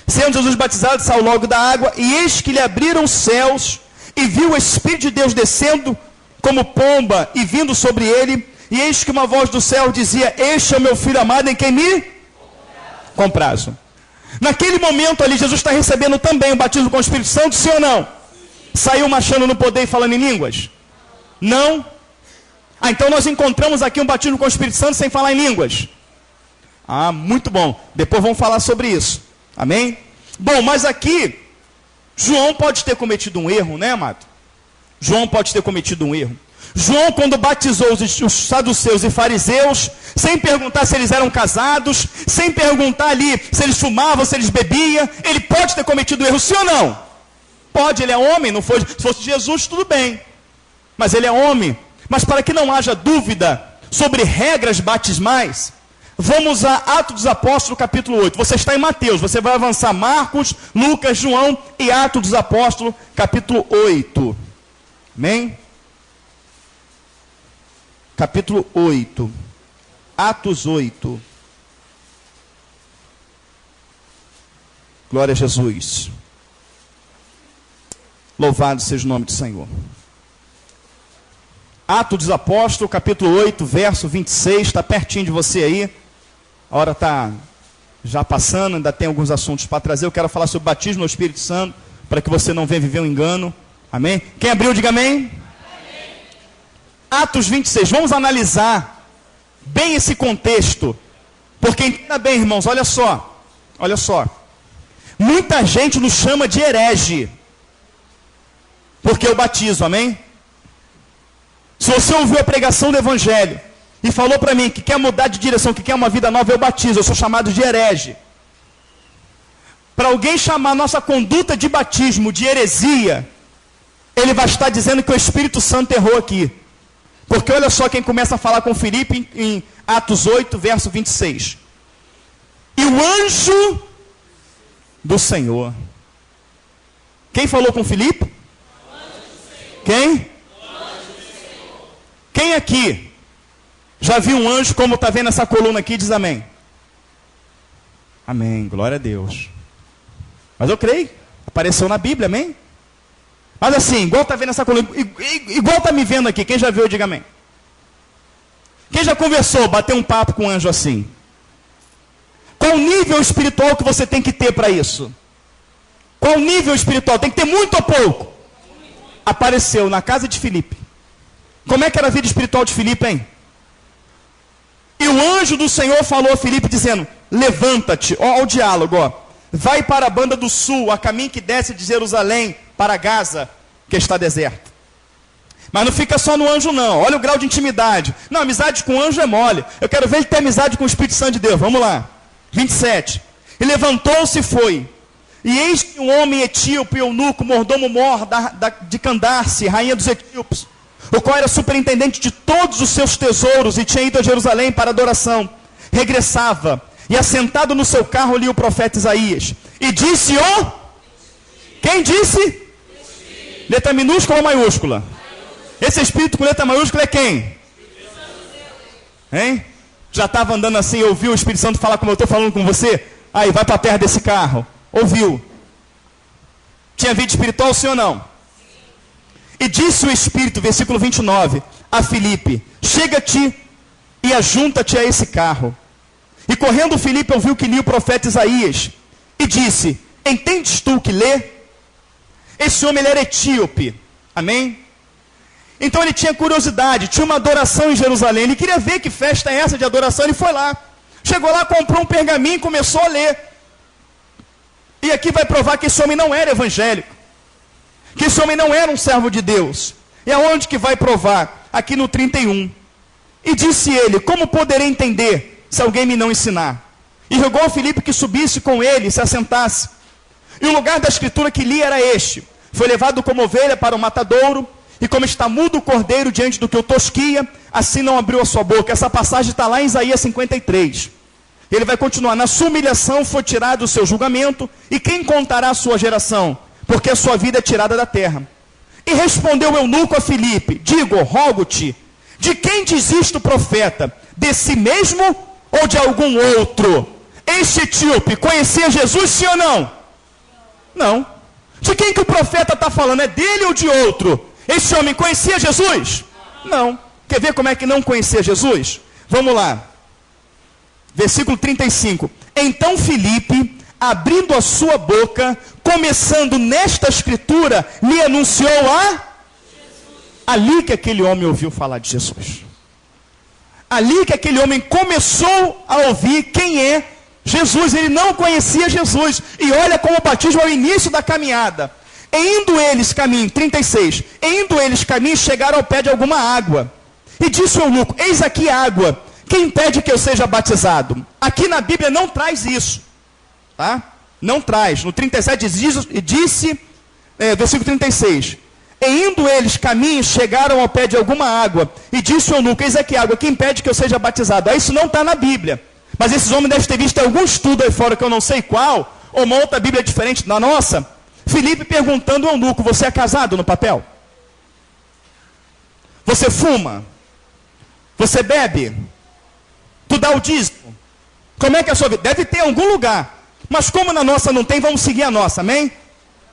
J: Sendo Jesus batizado, saiu logo da água, e eis que lhe abriram os céus, e viu o Espírito de Deus descendo como pomba e vindo sobre ele, e eis que uma voz do céu dizia, este é o meu filho amado em quem me comprazo. Naquele momento ali, Jesus está recebendo também o batismo com o Espírito Santo, sim ou não? Saiu marchando no poder e falando em línguas? Não? Ah, então nós encontramos aqui um batismo com o Espírito Santo sem falar em línguas. Ah, muito bom. Depois vamos falar sobre isso. Amém? Bom, mas aqui, João pode ter cometido um erro, né, amado? João pode ter cometido um erro. João, quando batizou os saduceus e fariseus, sem perguntar se eles eram casados, sem perguntar ali se eles fumavam, se eles bebiam, ele pode ter cometido um erro, sim ou não? Pode, ele é homem, não foi, se fosse Jesus, tudo bem. Mas ele é homem. Mas para que não haja dúvida sobre regras batismais, vamos a Atos dos Apóstolos, capítulo 8. Você está em Mateus, você vai avançar Marcos, Lucas, João e Atos dos Apóstolos, capítulo 8. Amém? Capítulo 8. Atos 8. Glória a Jesus. Louvado seja o nome do Senhor. Atos dos Apóstolos, capítulo 8, verso 26, está pertinho de você aí. A hora está já passando, ainda tem alguns assuntos para trazer. Eu quero falar sobre o batismo no Espírito Santo, para que você não venha viver um engano. Amém? Quem abriu, diga amém. Amém. Atos 26, vamos analisar bem esse contexto. Porque entenda bem, irmãos, olha só. Olha só. Muita gente nos chama de herege. Porque eu batizo, amém? Se você ouviu a pregação do Evangelho e falou para mim que quer mudar de direção, que quer uma vida nova, eu batizo, eu sou chamado de herege. Para alguém chamar nossa conduta de batismo de heresia, ele vai estar dizendo que o Espírito Santo errou aqui. Porque olha só quem começa a falar com Filipe em Atos 8, verso 26. E o anjo do Senhor. Quem falou com Filipe? Quem? Quem aqui já viu um anjo como está vendo essa coluna aqui? Diz amém. Amém, glória a Deus. Mas eu creio, apareceu na Bíblia, amém? Mas assim, igual está vendo essa coluna, igual está me vendo aqui, quem já viu, diga amém. Quem já conversou, bateu um papo com um anjo assim? Qual o nível espiritual que você tem que ter para isso? Qual o nível espiritual? Tem que ter muito ou pouco? Apareceu na casa de Filipe. Como é que era a vida espiritual de Filipe, hein? E o anjo do Senhor falou a Filipe dizendo, levanta-te, ó o diálogo, ó. Vai para a banda do sul, a caminho que desce de Jerusalém para Gaza, que está deserto. Mas não fica só no anjo não, olha o grau de intimidade. Não, amizade com o anjo é mole. Eu quero ver ele ter amizade com o Espírito Santo de Deus, vamos lá. 27. E levantou-se e foi. E eis que um homem etíope, eunuco, mordomo-mor de Candace, rainha dos etíopes, o qual era superintendente de todos os seus tesouros e tinha ido a Jerusalém para adoração, regressava e assentado no seu carro lia o profeta Isaías. E disse Quem disse? Letra minúscula ou maiúscula? Esse espírito com letra maiúscula é quem? Hein? Já estava andando assim, ouviu o Espírito Santo falar como eu estou falando com você? Aí, vai para perto desse carro. Ouviu? Tinha vida espiritual, sim ou não? E disse o Espírito, versículo 29, a Filipe: chega-te e ajunta-te a esse carro. E correndo Filipe ouviu que lia o profeta Isaías. E disse: entendes tu o que lê? Esse homem ele era etíope. Amém? Então ele tinha curiosidade, tinha uma adoração em Jerusalém. Ele queria ver que festa é essa de adoração. Ele foi lá. Chegou lá, comprou um pergaminho e começou a ler. E aqui vai provar que esse homem não era evangélico. Que esse homem não era um servo de Deus. E aonde que vai provar? Aqui no 31. E disse ele: como poderei entender se alguém me não ensinar? E rogou a Filipe que subisse com ele e se assentasse. E o lugar da escritura que li era este: foi levado como ovelha para o matadouro, e como está mudo o cordeiro diante do que o tosquia, assim não abriu a sua boca. Essa passagem está lá em Isaías 53. Ele vai continuar: na sua humilhação foi tirado o seu julgamento, e quem contará a sua geração? Porque a sua vida é tirada da terra. E respondeu o eunuco a Filipe: digo, rogo-te, de quem diz isto o profeta? De si mesmo ou de algum outro? Este etíope conhecia Jesus, sim ou não? Não. De quem que o profeta está falando? É dele ou de outro? Esse homem conhecia Jesus? Não. Quer ver como é que não conhecia Jesus? Vamos lá. Versículo 35. Então Filipe, abrindo a sua boca, começando nesta escritura, lhe anunciou ali que aquele homem ouviu falar de Jesus. Ali que aquele homem começou a ouvir quem é Jesus. Ele não conhecia Jesus. E olha como o batismo é o início da caminhada. E indo eles caminho, 36, e indo eles caminho, chegaram ao pé de alguma água. E disse o eunuco: eis aqui água, quem impede que eu seja batizado? Aqui na Bíblia não traz isso. Tá? Não traz. No 37 disse, versículo 36. E indo eles caminho, chegaram ao pé de alguma água. E disse o eunuco: eis aqui água, quem impede que eu seja batizado? Aí isso não está na Bíblia. Mas esses homens devem ter visto algum estudo aí fora, que eu não sei qual, ou uma outra Bíblia diferente da nossa. Filipe perguntando ao eunuco: você é casado no papel? Você fuma? Você bebe? Tu dá o dízimo? Como é que é a sua vida? Deve ter em algum lugar. Mas como na nossa não tem, vamos seguir a nossa, amém?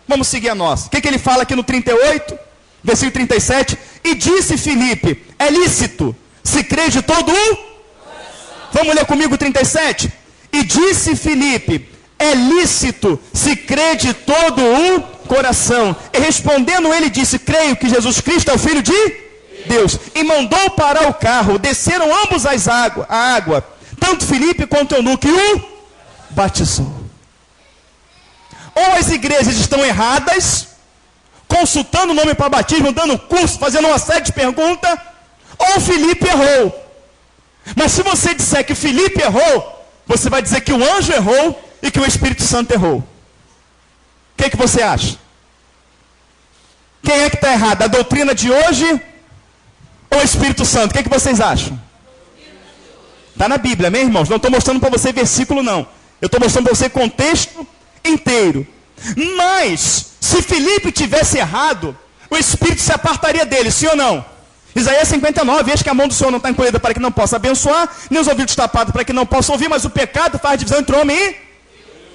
J: Vamos seguir a nossa. O que ele fala aqui no 38, versículo 37? E disse Filipe: é lícito, se crê de todo o... Vamos ler comigo o 37? E disse Filipe: é lícito, se crê de todo o coração. E respondendo ele disse: creio que Jesus Cristo é o Filho de Deus. E mandou parar o carro. Desceram ambos a água. Tanto Filipe quanto eunuco, e o batizou. Ou as igrejas estão erradas, consultando o nome para batismo, dando curso, fazendo uma série de perguntas, ou Filipe errou. Mas se você disser que Filipe errou, você vai dizer que o anjo errou e que o Espírito Santo errou. O que você acha? Quem é que está errado? A doutrina de hoje ou o Espírito Santo? O que vocês acham? Está na Bíblia, meus irmãos. Não estou mostrando para você versículo, não. Eu estou mostrando para você contexto inteiro. Mas, se Filipe tivesse errado, o Espírito se apartaria dele, sim ou não? Isaías 59, eis que a mão do Senhor não está encolhida para que não possa abençoar, nem os ouvidos tapados para que não possa ouvir, mas o pecado faz divisão entre o homem e...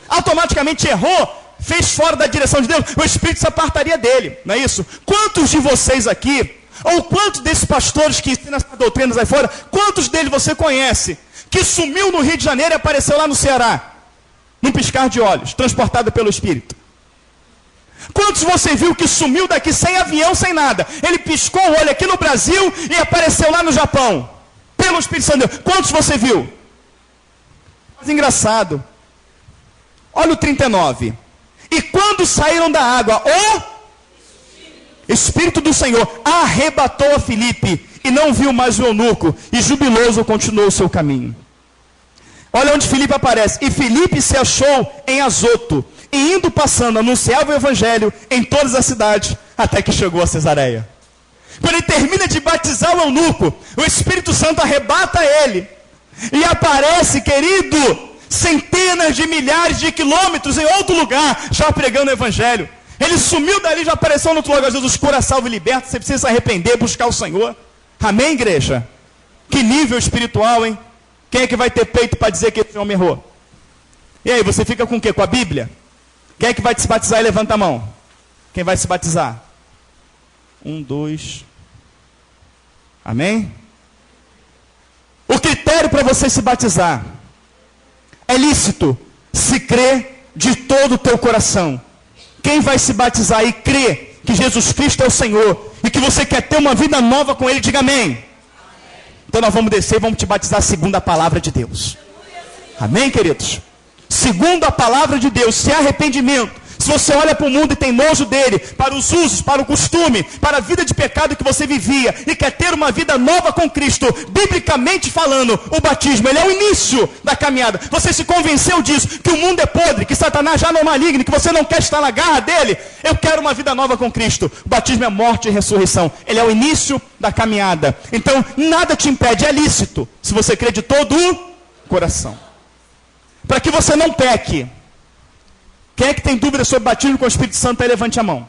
J: automaticamente errou, fez fora da direção de Deus, o Espírito se apartaria dele, não é isso? Quantos de vocês aqui, ou quantos desses pastores que ensinam essas doutrinas aí fora, quantos deles você conhece, que sumiu no Rio de Janeiro e apareceu lá no Ceará, num piscar de olhos, transportado pelo Espírito? Quantos você viu que sumiu daqui sem avião, sem nada? Ele piscou o olho aqui no Brasil e apareceu lá no Japão, pelo Espírito Santo de Deus. Quantos você viu? Mas engraçado, olha o 39. E quando saíram da água, o Espírito do Senhor arrebatou a Filipe, e não viu mais o eunuco, e jubiloso continuou o seu caminho. Olha onde Filipe aparece. E Filipe se achou em Azoto, e indo passando, anunciava o evangelho em todas as cidades, até que chegou a Cesareia. Quando ele termina de batizar o eunuco, o Espírito Santo arrebata ele. E aparece, querido, centenas de milhares de quilômetros em outro lugar, já pregando o evangelho. Ele sumiu dali, já apareceu no outro lugar. Jesus cura, salva e liberta. Você precisa se arrepender, buscar o Senhor. Amém, igreja? Que nível espiritual, hein? Quem é que vai ter peito para dizer que esse homem errou? E aí, você fica com o quê? Com a Bíblia? Quem é que vai se batizar e levanta a mão? Quem vai se batizar? 1, 2. Amém? O critério para você se batizar é lícito se crê de todo o teu coração. Quem vai se batizar e crê que Jesus Cristo é o Senhor e que você quer ter uma vida nova com Ele, diga amém. Então nós vamos descer e vamos te batizar segundo a palavra de Deus. Amém, queridos? Segundo a palavra de Deus, se há arrependimento, se você olha para o mundo e tem nojo dele, para os usos, para o costume, para a vida de pecado que você vivia e quer ter uma vida nova com Cristo, biblicamente falando, o batismo, ele é o início da caminhada. Você se convenceu disso, que o mundo é podre, que Satanás já não é maligno, que você não quer estar na garra dele. Eu quero uma vida nova com Cristo. O batismo é morte e ressurreição. Ele é o início da caminhada. Então, nada te impede, é lícito, se você crê de todo o coração. Para que você não peque. Quem é que tem dúvida sobre batismo com o Espírito Santo? Aí levante a mão.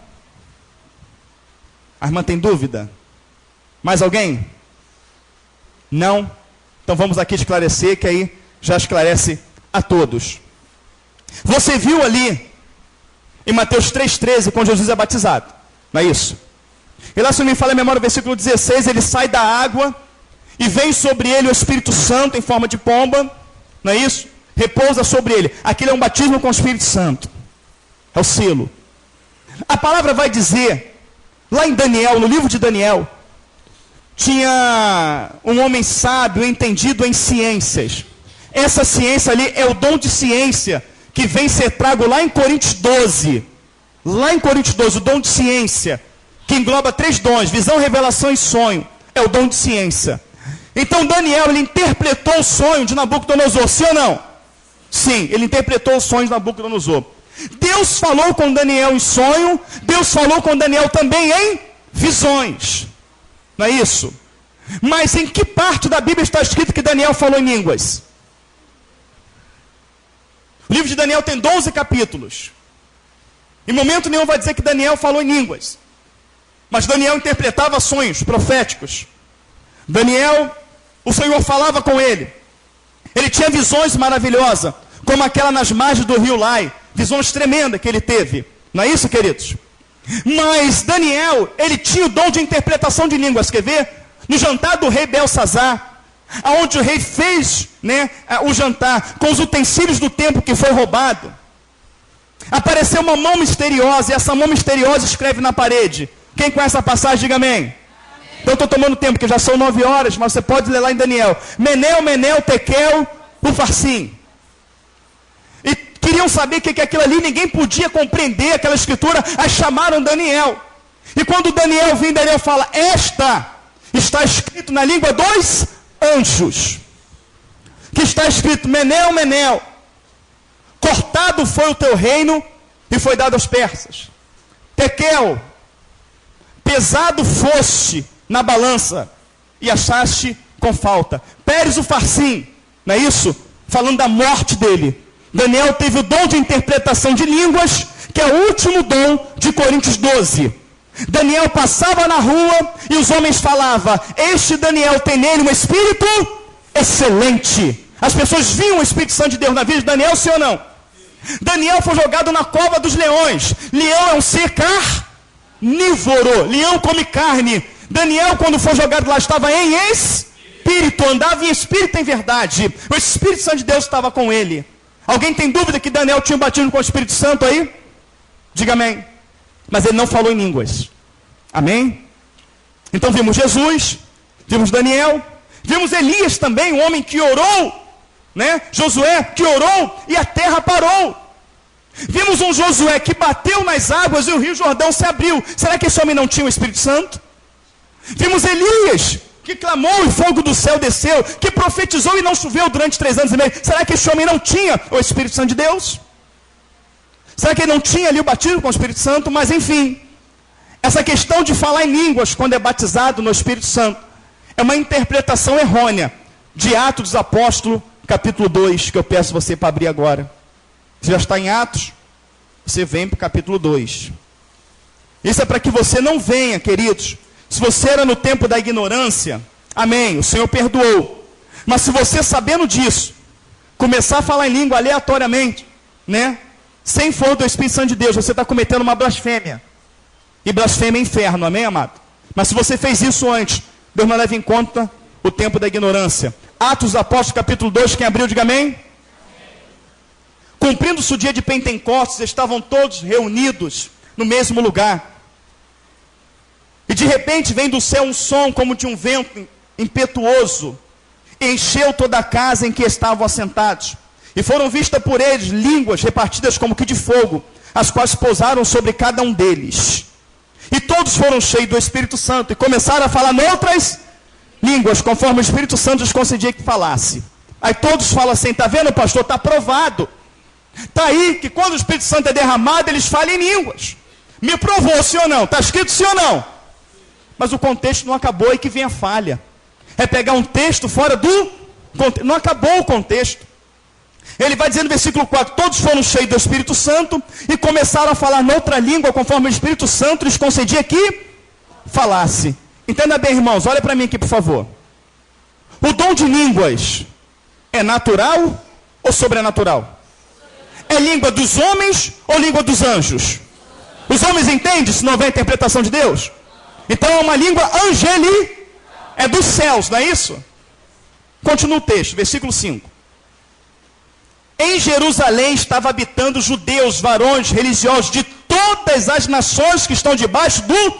J: A irmã tem dúvida? Mais alguém? Não? Então vamos aqui esclarecer, que aí já esclarece a todos. Você viu ali, em Mateus 3,13, quando Jesus é batizado. Não é isso? E lá, se não me falha a memória, o versículo 16, ele sai da água e vem sobre ele o Espírito Santo em forma de pomba. Não é isso? Repousa sobre ele. Aquilo é um batismo com o Espírito Santo. É o selo. A palavra vai dizer, lá em Daniel, no livro de Daniel, tinha um homem sábio, entendido em ciências. Essa ciência ali é o dom de ciência, que vem ser trago lá em Coríntios 12. Lá em Coríntios 12, o dom de ciência, que engloba 3 dons, visão, revelação e sonho. É o dom de ciência. Então Daniel, ele interpretou o sonho de Nabucodonosor, sim ou não? Sim, ele interpretou o sonho de Nabucodonosor. Deus falou com Daniel em sonho, Deus falou com Daniel também em visões. Não é isso? Mas em que parte da Bíblia está escrito que Daniel falou em línguas? O livro de Daniel tem 12 capítulos. Em momento nenhum vai dizer que Daniel falou em línguas. Mas Daniel interpretava sonhos proféticos. Daniel, o Senhor falava com ele. Ele tinha visões maravilhosas, como aquela nas margens do rio Lai. Visões tremendas que ele teve. Não é isso, queridos? Mas Daniel, ele tinha o dom de interpretação de línguas. Quer ver? No jantar do rei Belsazar, aonde o rei fez, o jantar com os utensílios do templo que foi roubado, apareceu uma mão misteriosa, e essa mão misteriosa escreve na parede. Quem conhece a passagem, diga amém. Então eu estou tomando tempo, porque já são 9 horas, mas você pode ler lá em Daniel. Menel, Menel, Tekel, Ufarsim. E queriam saber o que é aquilo ali, ninguém podia compreender aquela escritura, aí chamaram Daniel. E quando Daniel vem, Daniel fala, esta está escrito na língua dos anjos. Que está escrito, Menel, Menel, cortado foi o teu reino e foi dado aos persas. Tekel, pesado foste na balança e achaste com falta. Pérez Ufarsim, não é isso? Falando da morte dele. Daniel teve o dom de interpretação de línguas, que é o último dom de Coríntios 12. Daniel passava na rua e os homens falavam, este Daniel tem nele um espírito excelente. As pessoas viam o Espírito Santo de Deus na vida de Daniel, sim ou não? Daniel foi jogado na cova dos leões. Leão é um ser carnívoro. Leão come carne. Daniel, quando foi jogado lá, estava em espírito, andava em espírito em verdade. O Espírito Santo de Deus estava com ele. Alguém tem dúvida que Daniel tinha um batismo com o Espírito Santo aí? Diga amém. Mas ele não falou em línguas. Amém? Então vimos Jesus, vimos Daniel, vimos Elias também, um homem que orou, Josué que orou e a terra parou. Vimos um Josué que bateu nas águas e o rio Jordão se abriu. Será que esse homem não tinha o Espírito Santo? Vimos Elias que clamou e fogo do céu desceu, que profetizou e não choveu durante 3 anos e meio. Será que esse homem não tinha o Espírito Santo de Deus? Será que ele não tinha ali o batismo com o Espírito Santo? Mas enfim, Essa questão de falar em línguas quando é batizado no Espírito Santo é uma interpretação errônea de Atos dos Apóstolos, capítulo 2, que eu peço você para abrir agora. Você já está em Atos, você vem para o capítulo 2. Isso é para que você não venha, queridos. Se você era no tempo da ignorância, amém, o Senhor perdoou. Mas se você, sabendo disso, começar a falar em língua aleatoriamente, né, sem força do Espírito Santo de Deus, você está cometendo uma blasfêmia. E blasfêmia é inferno, amém, amado? Mas se você fez isso antes, Deus não leva em conta o tempo da ignorância. Atos dos Apóstolos, capítulo 2, quem abriu, diga amém. Cumprindo-se o dia de Pentecostes, estavam todos reunidos no mesmo lugar. E de repente vem do céu um som como de um vento impetuoso, e encheu toda a casa em que estavam assentados. E foram vistas por eles línguas repartidas como que de fogo, as quais pousaram sobre cada um deles. E todos foram cheios do Espírito Santo e começaram a falar noutras línguas, conforme o Espírito Santo lhes concedia que falasse. Aí todos falam assim, está vendo, pastor? Está provado. Está aí que quando o Espírito Santo é derramado, eles falam em línguas. Me provou, sim ou não? Está escrito sim ou não? Mas o contexto não acabou, e que vem a falha. É pegar um texto fora do contexto. Não acabou o contexto. Ele vai dizer no versículo 4, todos foram cheios do Espírito Santo e começaram a falar noutra língua, conforme o Espírito Santo lhes concedia que falasse. Entenda bem, irmãos, olha para mim aqui, por favor. O dom de línguas é natural ou sobrenatural? É língua dos homens ou língua dos anjos? Os homens entendem se não houver interpretação de Deus? Então é uma língua angelical, é dos céus, não é isso? Continua o texto, versículo 5. Em Jerusalém estavam habitando judeus, varões, religiosos de todas as nações que estão debaixo do...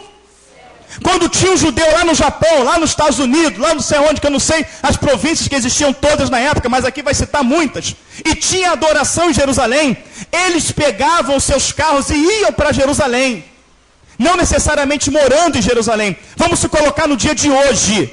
J: Quando tinha um judeu lá no Japão, lá nos Estados Unidos, lá não sei onde, que eu não sei as províncias que existiam todas na época, mas aqui vai citar muitas, e tinha adoração em Jerusalém, eles pegavam seus carros e iam para Jerusalém, não necessariamente morando em Jerusalém. Vamos se colocar no dia de hoje,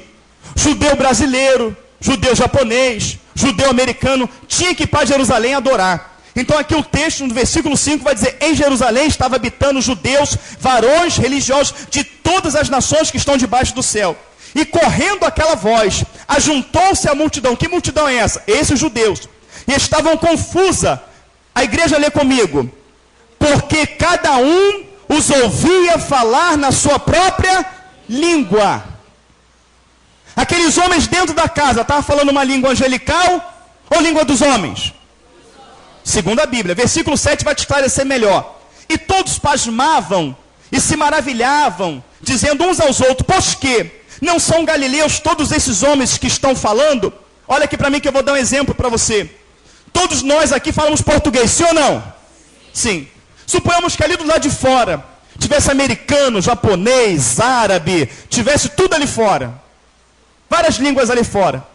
J: judeu brasileiro, judeu japonês, judeu americano, tinha que ir para Jerusalém adorar. Então aqui o texto, no versículo 5, vai dizer, em Jerusalém estava habitando judeus, varões religiosos de todas as nações que estão debaixo do céu. E correndo aquela voz, ajuntou-se a multidão. Que multidão é essa? Esses judeus. E estavam confusa. A igreja lê comigo. Porque cada um os ouvia falar na sua própria língua. Aqueles homens dentro da casa, estavam falando uma língua angelical ou língua dos homens? Segundo a Bíblia. Versículo 7 vai te esclarecer melhor. E todos pasmavam e se maravilhavam, dizendo uns aos outros, pois que não são galileus todos esses homens que estão falando? Olha aqui para mim que eu vou dar um exemplo para você. Todos nós aqui falamos português, sim ou não? Sim. Suponhamos que ali do lado de fora tivesse americano, japonês, árabe, tivesse tudo ali fora. Várias línguas ali fora.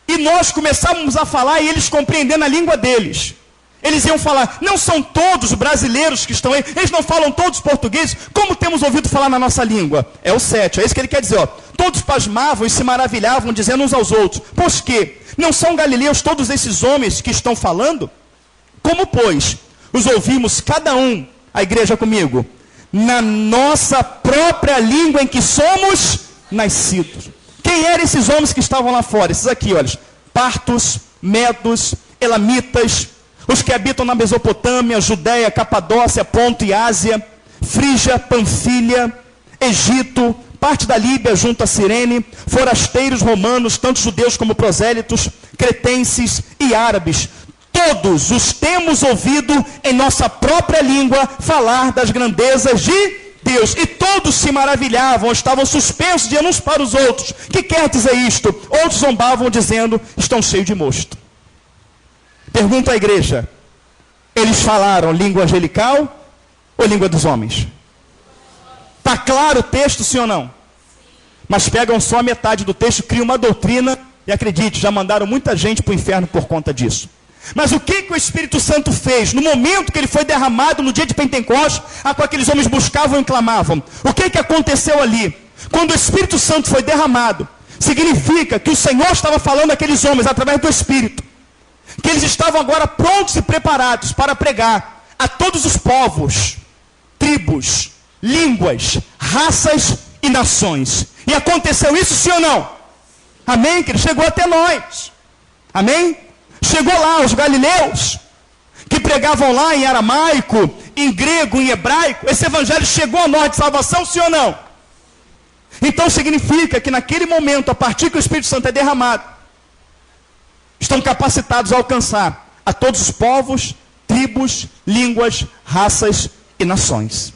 J: E nós começávamos a falar e eles compreendendo a língua deles. Eles iam falar, não são todos brasileiros que estão aí, eles não falam todos português, como temos ouvido falar na nossa língua? É o 7, é isso que ele quer dizer, ó. Todos pasmavam e se maravilhavam, dizendo uns aos outros, pois que não são galileus todos esses homens que estão falando? Como, pois, os ouvimos cada um, a igreja comigo, na nossa própria língua em que somos nascidos. Quem eram esses homens que estavam lá fora? Esses aqui, olha, partos, medos, elamitas, os que habitam na Mesopotâmia, Judéia, Capadócia, Ponto e Ásia, Frígia, Panfilha, Egito, parte da Líbia junto a Cirene, forasteiros romanos, tanto judeus como prosélitos, cretenses e árabes. Todos os temos ouvido em nossa própria língua falar das grandezas de Deus, e todos se maravilhavam, estavam suspensos de uns para os outros. Que quer dizer isto? Outros zombavam dizendo, estão cheios de mosto. Pergunto à igreja, eles falaram língua angelical ou língua dos homens? Está claro o texto, sim ou não? Mas pegam só a metade do texto, criam uma doutrina, e acredite, já mandaram muita gente para o inferno por conta disso. Mas o que o Espírito Santo fez no momento que ele foi derramado no dia de Pentecostes, a qual aqueles homens buscavam e clamavam? O que aconteceu ali? Quando o Espírito Santo foi derramado, significa que o Senhor estava falando àqueles homens através do Espírito, que eles estavam agora prontos e preparados para pregar a todos os povos, tribos, línguas, raças e nações. E aconteceu isso, sim ou não? Amém, querido? Chegou até nós. Amém? Chegou lá os galileus, que pregavam lá em aramaico, em grego, em hebraico. Esse evangelho chegou a nós de salvação, sim ou não? Então significa que naquele momento, a partir que o Espírito Santo é derramado, estão capacitados a alcançar a todos os povos, tribos, línguas, raças e nações.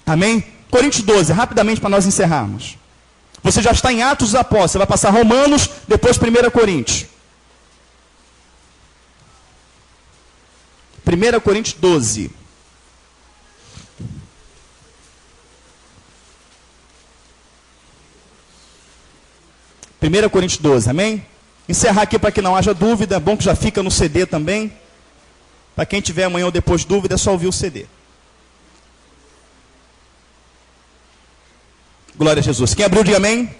J: Amém? Coríntios 12, rapidamente para nós encerrarmos. Você já está em Atos dos Apóstolos, você vai passar Romanos, depois 1 Coríntios. 1 Coríntios 12. Coríntios 12, amém? Encerrar aqui para que não haja dúvida, é bom que já fica no CD também. Para quem tiver amanhã ou depois dúvida, é só ouvir o CD. Glória a Jesus. Quem abriu, diga amém. Amém.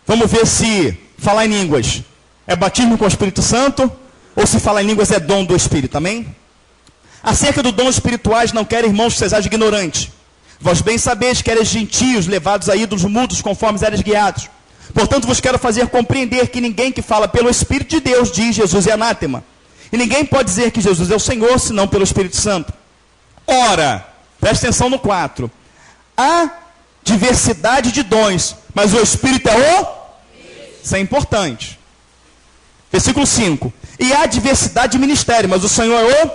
J: Vamos ver se falar em línguas é batismo com o Espírito Santo, ou se falar em línguas é dom do Espírito, amém? Acerca do dom espirituais, não quero, irmãos, que sejais ignorantes. Vós bem sabeis que eres gentios, levados a ídolos mudos, conforme eres guiados. Portanto, vos quero fazer compreender que ninguém que fala pelo Espírito de Deus diz Jesus é anátema. E ninguém pode dizer que Jesus é o Senhor, senão pelo Espírito Santo. Ora, preste atenção no 4. Há diversidade de dons, mas o Espírito é o? Isso é importante. Versículo 5. E há diversidade de ministério, mas o Senhor é o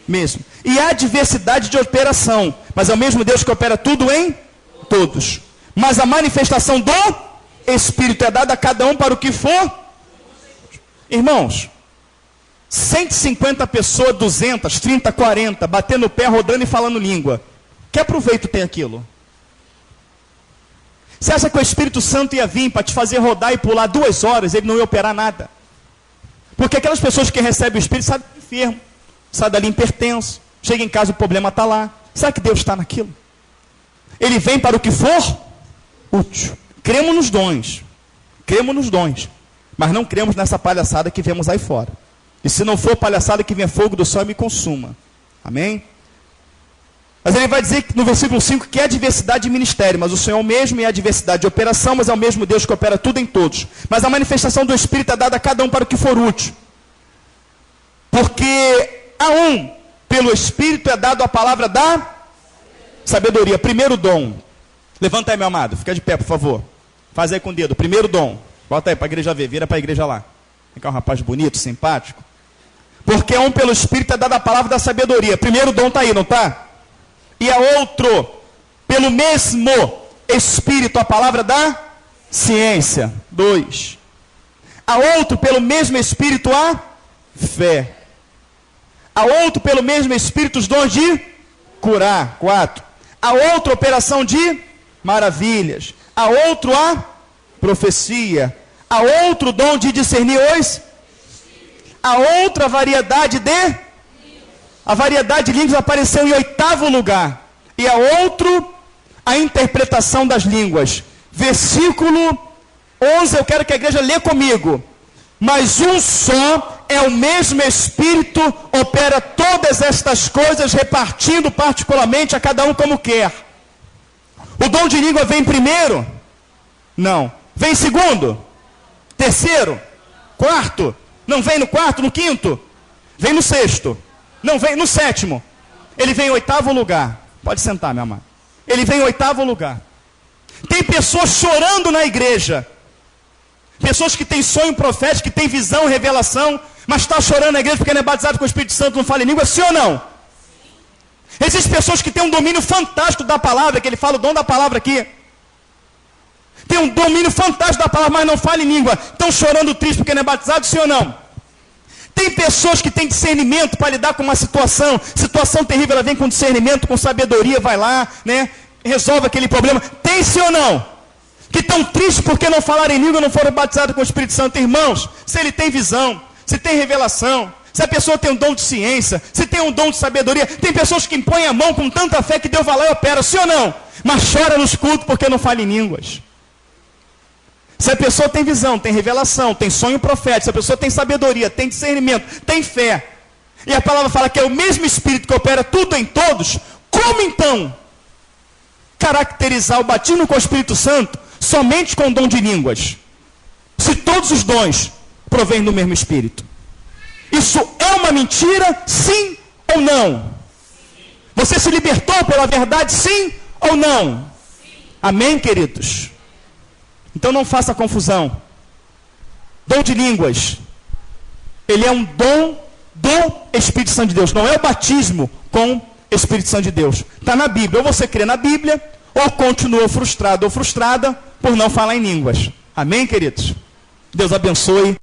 J: mesmo. E há diversidade de operação, mas é o mesmo Deus que opera tudo em todos. Mas a manifestação do Espírito é dada a cada um para o que for. Irmãos, 150 pessoas, 200, 30, 40, batendo o pé, rodando e falando língua. Que proveito tem aquilo? Você acha que o Espírito Santo ia vir para te fazer rodar e pular 2 horas, ele não ia operar nada? Porque aquelas pessoas que recebem o Espírito saem enfermo, saem dali hipertenso, chega em casa, o problema está lá. Será que Deus está naquilo? Ele vem para o que for útil. Cremos nos dons, mas não cremos nessa palhaçada que vemos aí fora. E se não for palhaçada, que venha fogo do céu e me consuma. Amém? Mas ele vai dizer no versículo 5 que é a diversidade de ministério, mas o Senhor mesmo é a diversidade de operação, mas é o mesmo Deus que opera tudo em todos. Mas a manifestação do Espírito é dada a cada um para o que for útil. Porque a um, pelo Espírito, é dado a palavra da sabedoria. Primeiro dom. Levanta aí, meu amado. Fica de pé, por favor. Faz aí com o dedo. Primeiro dom. Bota aí para a igreja ver. Vira para a igreja lá. Vem cá, um rapaz bonito, simpático. Porque a um, pelo Espírito, é dada a palavra da sabedoria. Primeiro dom está aí, não está? E a outro, pelo mesmo Espírito, a palavra da ciência. 2. A outro, pelo mesmo Espírito, a fé. A outro, pelo mesmo Espírito, os dons de curar. 4. A outra, operação de maravilhas. A outro, a profecia. A outro, dom de discernir os. A outra, variedade de. A variedade de línguas apareceu em 8º lugar. E a outro, a interpretação das línguas. Versículo 11, eu quero que a igreja lê comigo. Mas um só é o mesmo Espírito, opera todas estas coisas, repartindo particularmente a cada um como quer. O dom de língua vem primeiro? Não. Vem segundo? Terceiro? Quarto? Não vem no quarto, no quinto? Vem no sexto. Não vem no 7º. Ele vem em 8º lugar. Pode sentar, meu amado. Ele vem em 8º lugar. Tem pessoas chorando na igreja. Pessoas que têm sonho profético, que têm visão, revelação, mas está chorando na igreja porque não é batizado com o Espírito Santo, não fala em língua, sim ou não? Existem pessoas que têm um domínio fantástico da palavra, que ele fala o dom da palavra aqui. Tem um domínio fantástico da palavra, mas não fala em língua. Estão chorando triste porque não é batizado, sim ou não? Tem pessoas que têm discernimento para lidar com uma situação terrível, ela vem com discernimento, com sabedoria, vai lá, né? Resolve aquele problema. Tem sim ou não? Que estão tristes porque não falaram em língua, não foram batizados com o Espírito Santo. Irmãos, se ele tem visão, se tem revelação, se a pessoa tem um dom de ciência, se tem um dom de sabedoria, tem pessoas que impõem a mão com tanta fé que Deus vai lá e opera, sim ou não? Mas chora nos cultos porque não fala em línguas. Se a pessoa tem visão, tem revelação, tem sonho profético, se a pessoa tem sabedoria, tem discernimento, tem fé, e a palavra fala que é o mesmo Espírito que opera tudo em todos, como então caracterizar o batismo com o Espírito Santo somente com o dom de línguas, se todos os dons provêm do mesmo Espírito? Isso é uma mentira, sim ou não? Você se libertou pela verdade, sim ou não? Amém, queridos? Então não faça confusão. Dom de línguas, ele é um dom do Espírito Santo de Deus. Não é o batismo com Espírito Santo de Deus. Está na Bíblia. Ou você crê na Bíblia, ou continua frustrado ou frustrada por não falar em línguas. Amém, queridos? Deus abençoe.